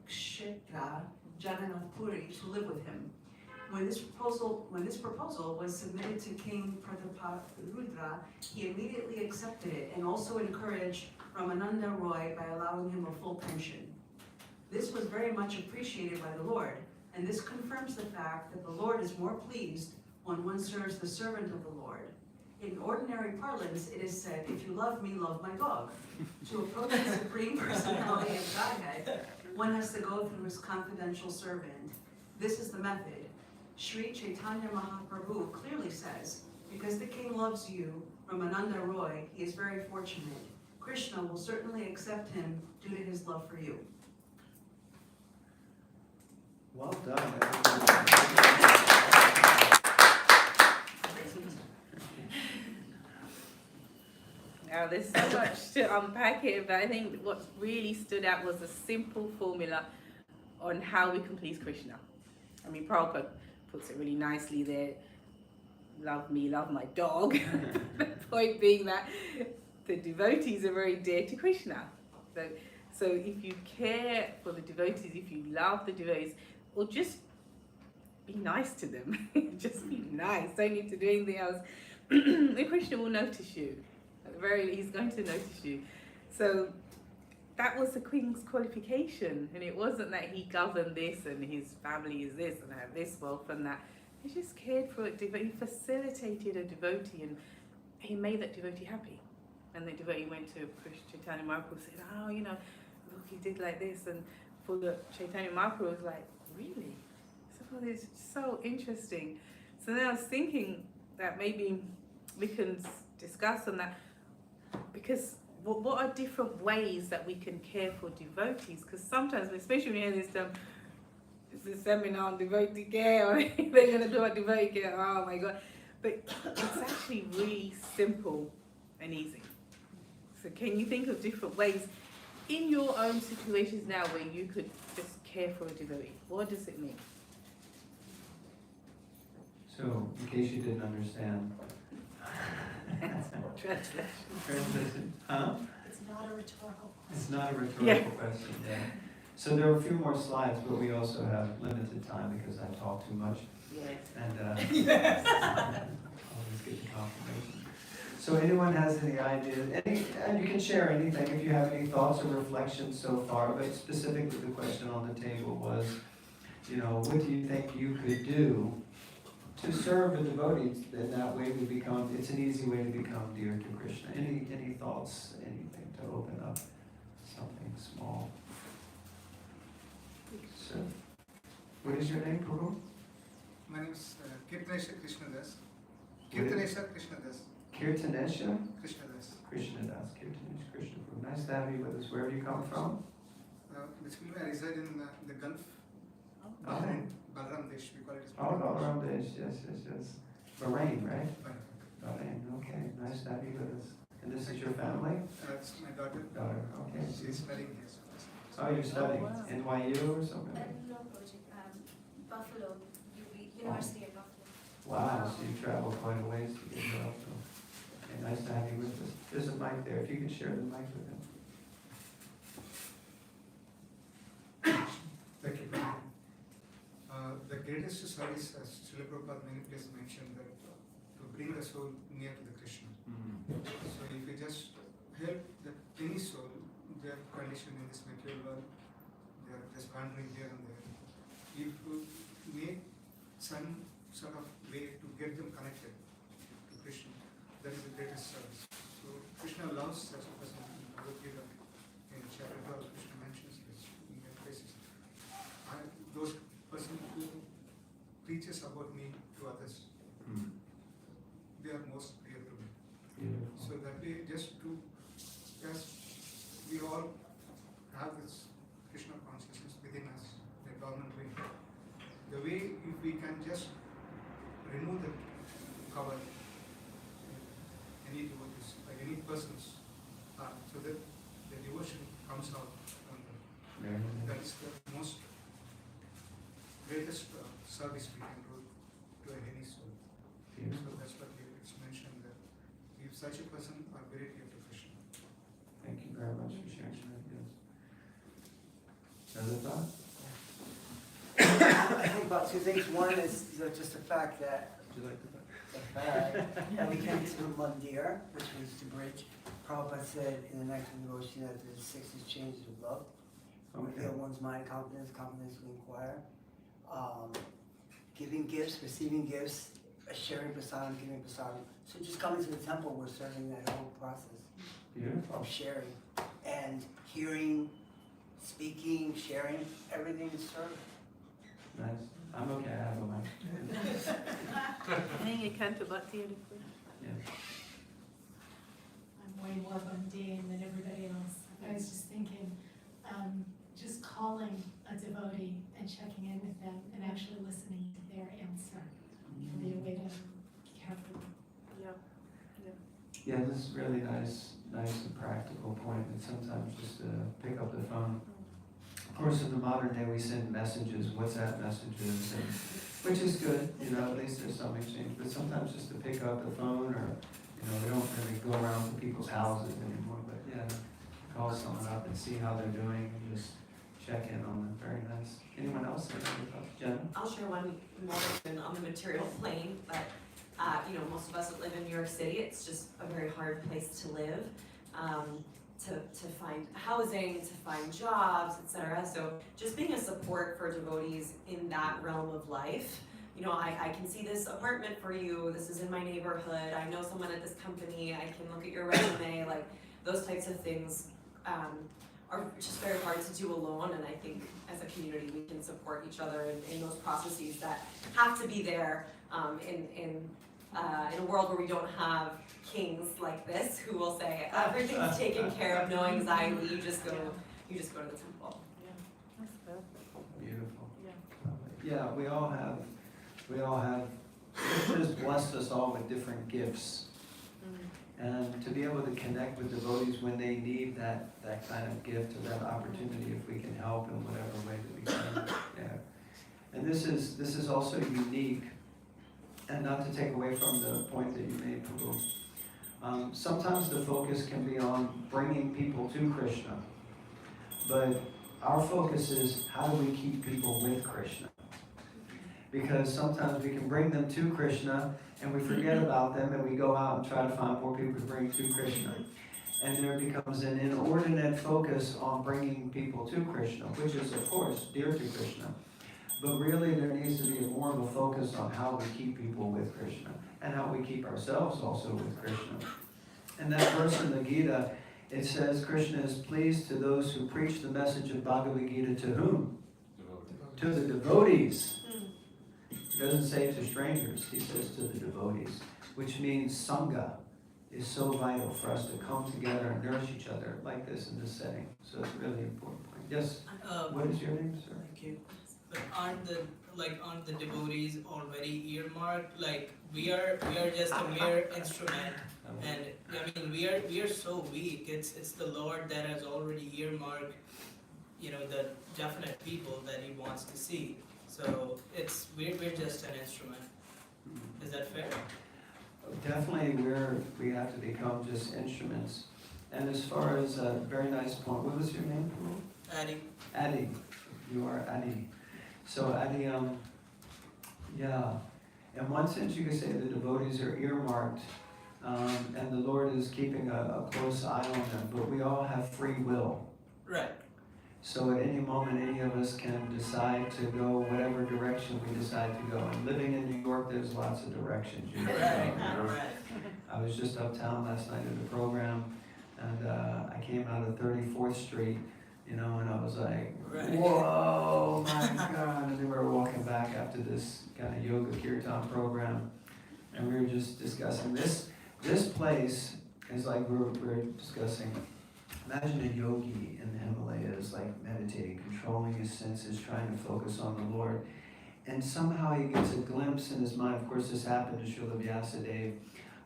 Kshetra, Jagannath Puri, to live with him. When this proposal was submitted to King Prataparudra, he immediately accepted it and also encouraged Ramananda Roy by allowing him a full pension. This was very much appreciated by the Lord, and this confirms the fact that the Lord is more pleased when one serves the servant of the Lord. In ordinary parlance, it is said, if you love me, love my dog. To approach the Supreme Personality of Godhead, one has to go through his confidential servant. This is the method. Sri Chaitanya Mahaprabhu clearly says, because the king loves you, Ramananda Roy, he is very fortunate. Krishna will certainly accept him due to his love for you. Well done. Now, there's so much to unpack here, but I think what really stood out was a simple formula on how we can please Krishna. I mean, Prabhupada puts it really nicely there. Love me, love my dog. The point being that the devotees are very dear to Krishna. So if you care for the devotees, if you love the devotees, well, just be nice to them. Just be nice. Don't need to do anything else. And Krishna will notice you. He's going to notice you. So that was the king's qualification, and it wasn't that he governed this and his family is this and had this wealth and that. He just cared for a devotee. He facilitated a devotee, and he made that devotee happy. And the devotee went to Chaitanya Mahaprabhu and said, oh, you know, look, he did like this. And for the Chaitanya Mahaprabhu was like, really? So it's so interesting. So then I was thinking that maybe we can discuss on that, because what are different ways that we can care for devotees? Because sometimes, especially when you hear this term, it's a seminar on devotee care, or they're going to do a devotee care, oh my God. But it's actually really simple and easy. So can you think of different ways in your own situations now where you could just care for a devotee? What does it mean? So, in case you didn't understand. Translation. Huh? It's not a rhetorical question. It's not a rhetorical question, yeah. So there are a few more slides, but we also have limited time because I talk too much. Yes. And always get the confirmation. So anyone has any ideas, and you can share anything if you have any thoughts or reflections so far, but specifically the question on the table was, what do you think you could do to serve the devotees? In that way it's an easy way to become dear to Krishna. Any thoughts, anything to open up something small? So, what is your name, Prabhu? My name is Kirtanesha Krishnadas. Kirtanesha Krishnadas. Kirtanesha? Krishnadas. Krishnadas. Kirtanesha Krishna. Nice to have you with us. Where do you come from? Basically, I reside in the Gulf. Bahrain. Balram Desh, we call it. Balram Desh, yes. Bahrain, right? Bahrain, okay. Nice to have you with us. And this is your family? It's my daughter. Daughter, okay. She's studying here. Oh, you're studying NYU or something? No project, Buffalo, University of Buffalo. Wow, so you travel quite a ways to get here also. Okay, nice to have you with us. There's a mic there, if you could share the mic with him. Thank you. The greatest service, as Srila Prabhupada many places mentioned, that to bring the soul near to the Krishna. So if we just help any soul, they are conditioned in this material world, they are just wandering here and there. If we make some sort of way to get them connected to Krishna, that is the greatest service. So Krishna loves such a person. In Bhagavad Gita, in chapter 12, Krishna mentions this in many places. Those person who preaches about me to others, they are most dear to me. So that way, just as we all have this Krishna consciousness within us, the dormant way. The way if we can just remove the cover, any devotees, like any person's heart, so that the devotion comes out. That is the most greatest service we can do to any soul. So that's what it's mentioned that if such a person are very dear to Krishna. Thank you very much for sharing that. Yes. Another thought? I think about two things. One is just the fact that Would you like to that we came to the Mandir, which was the bridge. Prabhupada said in the next devotion that the 6 exchanges of love. Reveal one's mind, confidence we inquire. Giving gifts, receiving gifts, sharing prasadam, giving prasadam. So just coming to the temple, we're serving that whole process of sharing and hearing, speaking, sharing, everything is served. Nice. I'm okay, I have a mic. Any canto bhakti? Yeah. I'm way more mundane than everybody else. I was just thinking, just calling a devotee and checking in with them and actually listening to their answer can be a way to care for them. Yeah, this is really nice and practical point, and sometimes just to pick up the phone. Of course, in the modern day, we send messages, WhatsApp messages, which is good, at least there's some exchange, but sometimes just to pick up the phone, or, we don't really go around to people's houses anymore, but yeah, call someone up and see how they're doing, and just check in on them. Very nice. Anyone else? Jen? I'll share one more than on the material plane, but most of us that live in New York City, it's just a very hard place to live, to find housing, to find jobs, etc. So just being a support for devotees in that realm of life. I can see this apartment for you, this is in my neighborhood, I know someone at this company, I can look at your resume, like those types of things are just very hard to do alone, and I think as a community we can support each other in those processes that have to be there in a world where we don't have kings like this who will say everything's taken care of, no anxiety, you just go to the temple. Yeah, that's perfect. Beautiful. Yeah. Yeah, we all have, Krishna's blessed us all with different gifts. And to be able to connect with devotees when they need that kind of gift or that opportunity, if we can help in whatever way that we can. Yeah. And this is also unique, and not to take away from the point that you made, Prabhu. Sometimes the focus can be on bringing people to Krishna, but our focus is how do we keep people with Krishna? because sometimes we can bring them to Krishna and we forget about them and we go out and try to find more people to bring to Krishna. And there becomes an inordinate focus on bringing people to Krishna, which is of course dear to Krishna. But really there needs to be more of a focus on how we keep people with Krishna and how we keep ourselves also with Krishna. And that verse in the Gita, it says Krishna is pleased to those who preach the message of Bhagavad Gita to whom? To the devotees. He doesn't say to strangers, he says to the devotees, which means Sangha is so vital for us to come together and nourish each other like this in this setting. So it's a really important point. Yes, what is your name, sir? Thank you. But aren't the devotees already earmarked? Like we are just a mere instrument, and I mean we are so weak. It's the Lord that has already earmarked, the definite people that He wants to see. So we're just an instrument. Is that fair? Definitely we have to become just instruments. And as far as a very nice point, what was your name? Addie. Addie. You are Addie. So Addie, yeah. In one sense you could say the devotees are earmarked, and the Lord is keeping a close eye on them, but we all have free will. Right. So at any moment, any of us can decide to go whatever direction we decide to go. And living in New York, there's lots of directions you can go. I was just uptown last night at a program, and I came out of 34th Street, and I was like, whoa, my God. And then we were walking back after this kind of yoga kirtan program, and we were just discussing this. This place is like we're discussing. Imagine a yogi in the Himalayas, like meditating, controlling his senses, trying to focus on the Lord. And somehow he gets a glimpse in his mind, of course this happened to Srila Vyasadeva,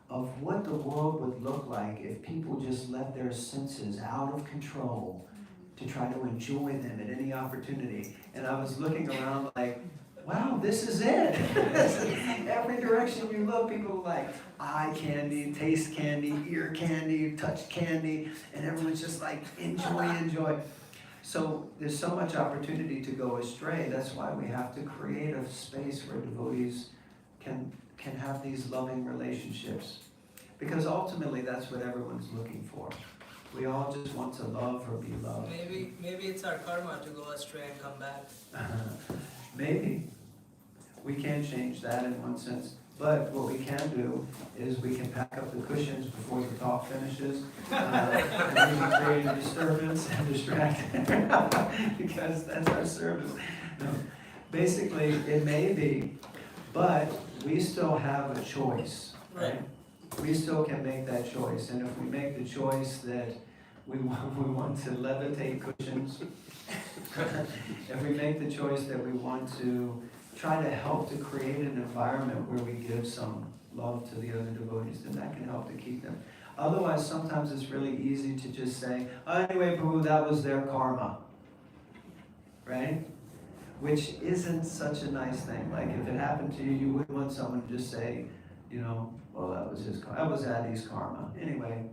of what the world would look like if people just let their senses out of control to try to enjoy them at any opportunity. And I was looking around like, wow, this is it. Every direction you look, people are like eye candy, taste candy, ear candy, touch candy, and everyone's just like, enjoy. So there's so much opportunity to go astray. That's why we have to create a space where devotees can have these loving relationships. Because ultimately that's what everyone's looking for. We all just want to love or be loved. Maybe it's our karma to go astray and come back. Maybe. We can't change that in one sense. But what we can do is we can pack up the cushions before the talk finishes. And we can create a disturbance and distract because that's our service. No. Basically, it may be, but we still have a choice, right? We still can make that choice. And if we make the choice that we want to levitate cushions, if we make the choice that we want to try to help to create an environment where we give some love to the other devotees, then that can help to keep them. Otherwise, sometimes it's really easy to just say, oh, anyway, Prabhu, that was their karma, right? Which isn't such a nice thing. Like if it happened to you, you wouldn't want someone to just say, well, that was his karma. That was Addie's karma. Anyway,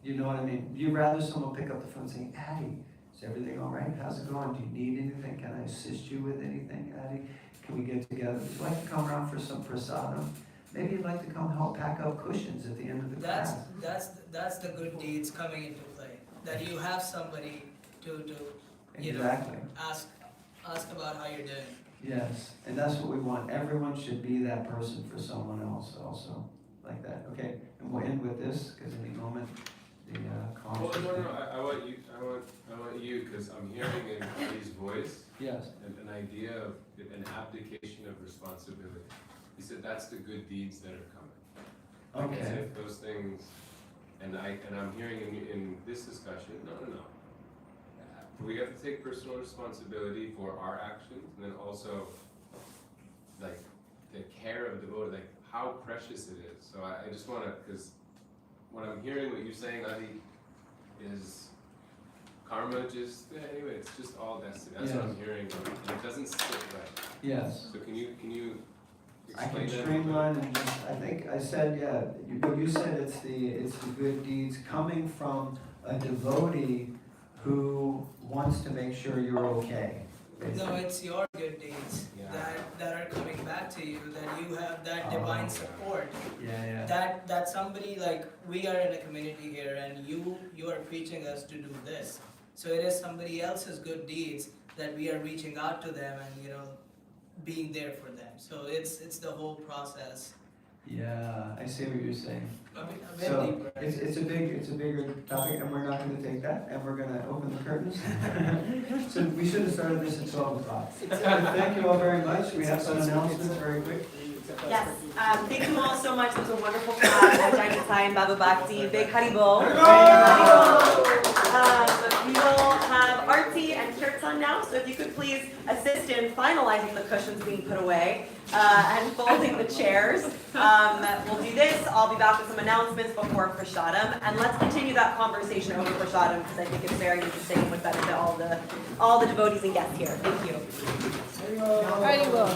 you know what I mean? You'd rather someone pick up the phone and say, Addie, is everything all right? How's it going? Do you need anything? Can I assist you with anything, Addie? Can we get together? Would you like to come around for some prasadam? Maybe you'd like to come help pack up cushions at the end of the class. That's the good deeds coming into play. That you have somebody to Exactly. ask about how you're doing. Yes, and that's what we want. Everyone should be that person for someone else also, like that. Okay, and we'll end with this, because any moment the conversation. Well, no, I want you, because I'm hearing in Hari's voice yes. an idea of an abdication of responsibility. He said that's the good deeds that are coming. Like as if those things, and I'm hearing in this discussion, no. We have to take personal responsibility for our actions, and then also, like, the care of devotee, like how precious it is. So I just want to, because when I'm hearing what you're saying, Adi, is karma just, anyway, it's just all destiny. That's what I'm hearing. It doesn't sit right. Yes. So can you I can explain that? streamline and just, I think I said, what you said, it's the good deeds coming from a devotee who wants to make sure you're okay. No, it's your good deeds that are coming back to you, that you have that divine support. Yeah. That somebody, like, we are in a community here and you are preaching us to do this. So it is somebody else's good deeds that we are reaching out to them and, being there for them. So it's the whole process. Yeah, I see what you're saying. A bit So deeper. it's a bigger topic, and we're not going to take that, and we're going to open the curtains. So we should have started this at 12 o'clock. Thank you all very much. We have some announcements very quick. Yes, thank you all so much. It was a wonderful class at Jai Nitai and Bhava Bhakti. Big Haribol. We will have Arti and Kirtan now, so if you could please assist in finalizing the cushions being put away and folding the chairs. We'll do this. I'll be back with some announcements before Prasadam, and let's continue that conversation over Prasadam because I think it's very interesting and would benefit all the devotees and guests here. Thank you. Haribol.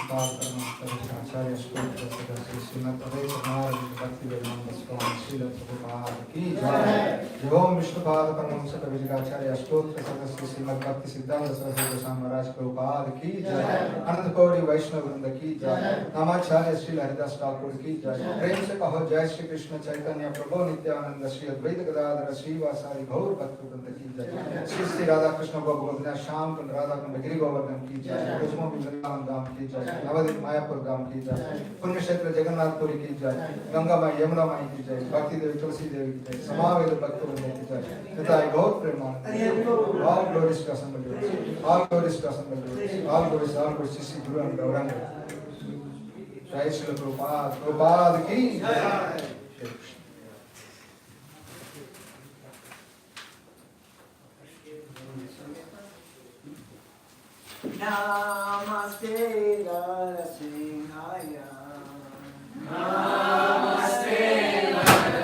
Vishnupada Paramahംsa Acharya Stotra Sadasya Srimad Bhava Bhakti Vedanta Swami Srila Prabhupada Ki Jai. Om Vishnupada Paramahംsa Acharya Stotra Sadasya Srimad Bhakti Siddhanta Saraswati Goswami Maharaj Prabhupada Ki Jai. Anant Kori Vaishnava Vrinda Ki Jai. Namacharya Srila Haridas Thakur Ki Jai. Prem se kaho Jai Shri Krishna Chaitanya Prabhu Nityananda Shri Advaita Gadadhara Srivasari Gaur Bhakti Vrinda Ki Jai. Shri Shri Radha Krishna Babu Govindana Shyam Kund Radha Kund Giri Govardhan Ki Jai. Kuzma Vrindavan Dham Ki Jai. Navadip Mayapur Dham Ki Jai. Punya Kshetra Jagannath Puri Ki Jai. Ganga Mai Yamuna Mai Ki Jai. Bhakti Devi Tulsi Devi Ki Jai. Samaveda Bhakti Vrinda Ki Jai. Nitai Gaur Premanand. All glories to Assembled Lords. All glories to Assembled Lords. All glories to Sri Guru and Gauranga. Jai Shri Prabhupada. Prabhupada Ki Jai. Namaste Narasimhaya. Namaste Narasimhaya.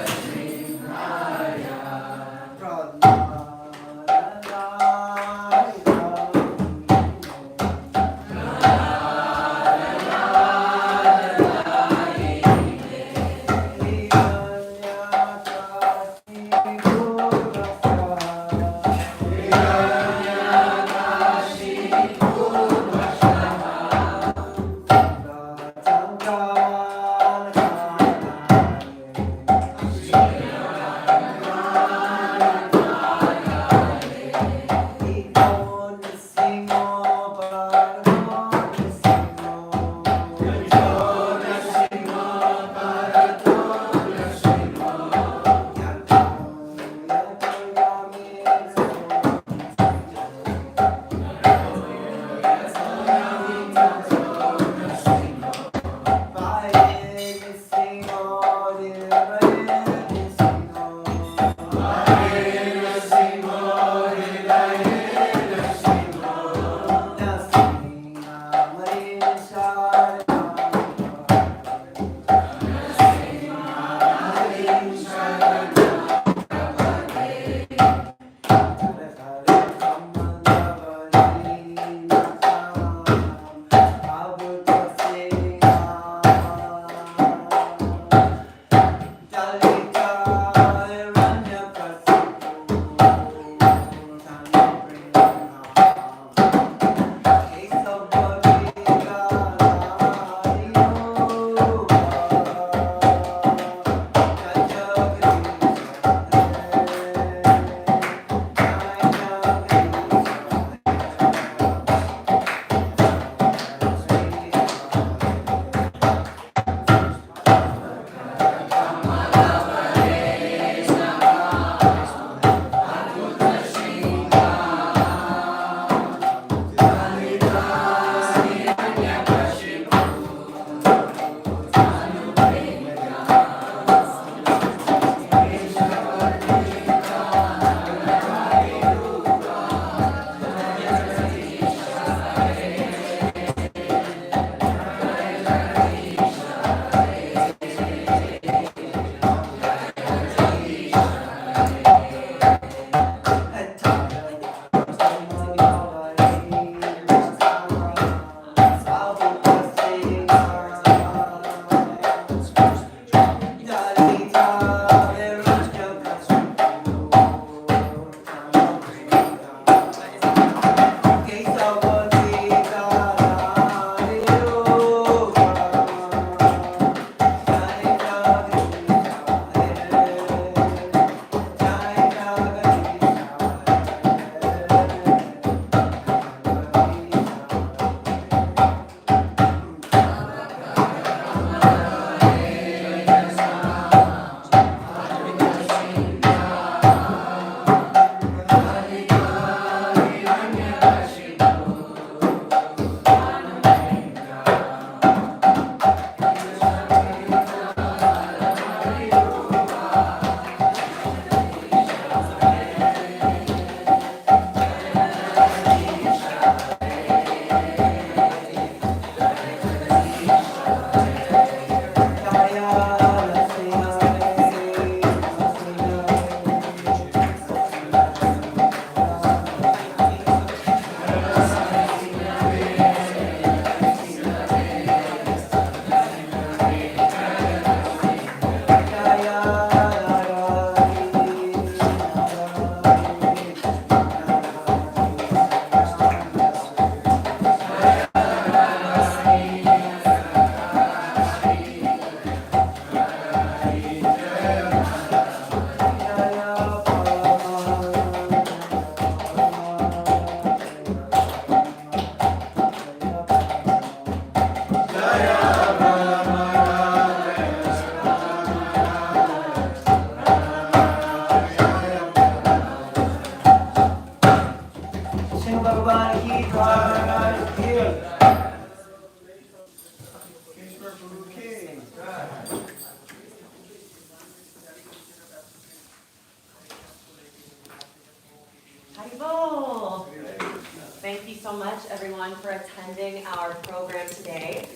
everyone for attending our program today.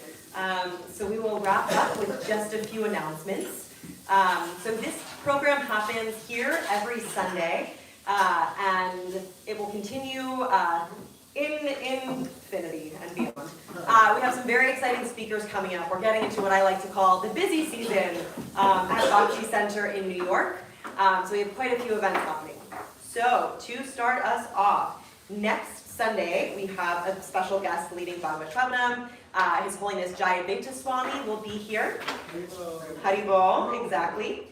So we will wrap up with just a few announcements. So this program happens here every Sunday, and it will continue in infinity and beyond. We have some very exciting speakers coming up. We're getting into what I like to call the busy season at Bhakti Center in New York. So we have quite a few events happening. So to start us off, next Sunday we have a special guest leading Bhagavat Sravana. His Holiness Jai Nitai Swami will be here. Haribol, exactly.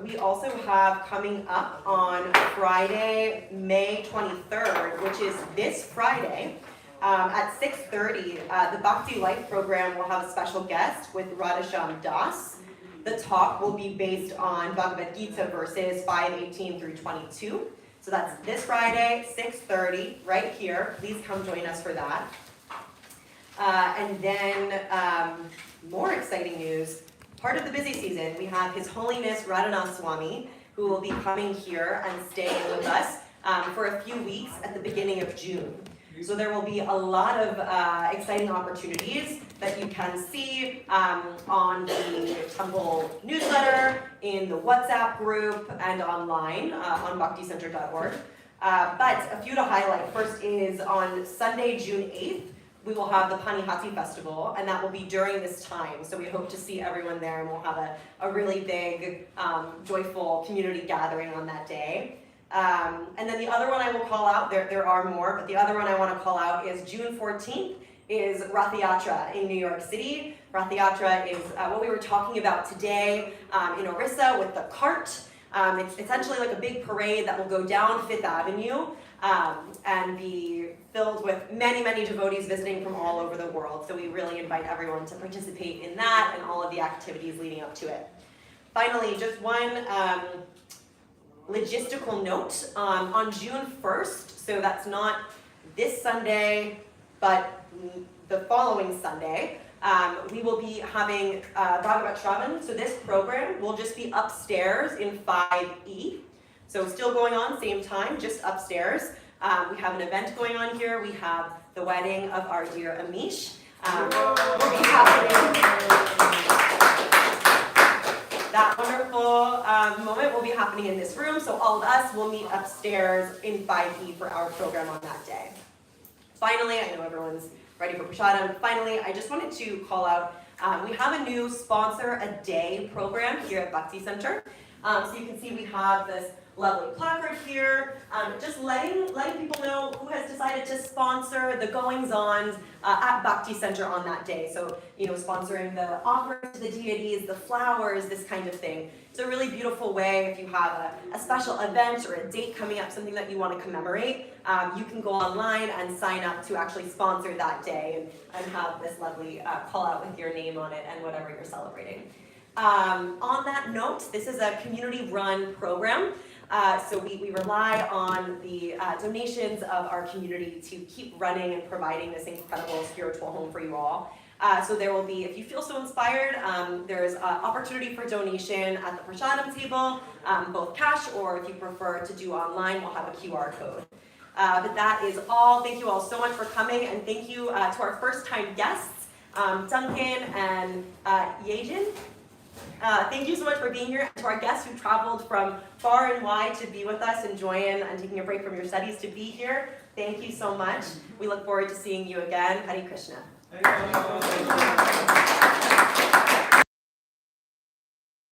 We also have coming up on Friday, May 23rd, which is this Friday, at 6:30, the Bhakti Life program will have a special guest with Radhasham Das. The talk will be based on Bhagavad Gita verses 5:18 through 22. So that's this Friday, 6:30, right here. Please come join us for that. And then more exciting news. Part of the busy season, we have His Holiness Radhanath Swami, who will be coming here and staying with us for a few weeks at the beginning of June. So there will be a lot of exciting opportunities that you can see on the temple newsletter, in the WhatsApp group, and online on bhakticenter.org. But a few to highlight. First is on Sunday, June 8th, we will have the Panihati Festival, and that will be during this time. So we hope to see everyone there, and we'll have a really big, joyful community gathering on that day. And then the other one I will call out, there are more, but the other one I want to call out is June 14th is Rath Yatra in New York City. Rath Yatra is what we were talking about today in Orissa with the cart. It's essentially like a big parade that will go down Fifth Avenue and be filled with many, many devotees visiting from all over the world. So we really invite everyone to participate in that and all of the activities leading up to it. Finally, just one logistical note. On June 1st, so that's not this Sunday, but the following Sunday, we will be having Bhagavat Sravana. So this program will just be upstairs in 5E. So still going on, same time, just upstairs. We have an event going on here. We have the wedding of our dear Amish. Will be happening. That wonderful moment will be happening in this room. So all of us will meet upstairs in 5E for our program on that day. Finally, I know everyone's ready for prasadam. Finally, I just wanted to call out, we have a new Sponsor a Day program here at Bhakti Center. So you can see we have this lovely placard here, just letting people know who has decided to sponsor the goings-ons at Bhakti Center on that day. So, sponsoring the offerings to the deities, the flowers, this kind of thing. It's a really beautiful way if you have a special event or a date coming up, something that you want to commemorate, you can go online and sign up to actually sponsor that day and have this lovely call out with your name on it and whatever you're celebrating. On that note, this is a community-run program. So we rely on the donations of our community to keep running and providing this incredible spiritual home for you all. So there will be, if you feel so inspired, there's opportunity for donation at the prasadam table, both cash or if you prefer to do online, we'll have a QR code. But that is all. Thank you all so much for coming, and thank you to our first-time guests, Duncan and Yejin. Thank you so much for being here. To our guests who traveled from far and wide to be with us and join and taking a break from your studies to be here, thank you so much. We look forward to seeing you again. Hare Krishna.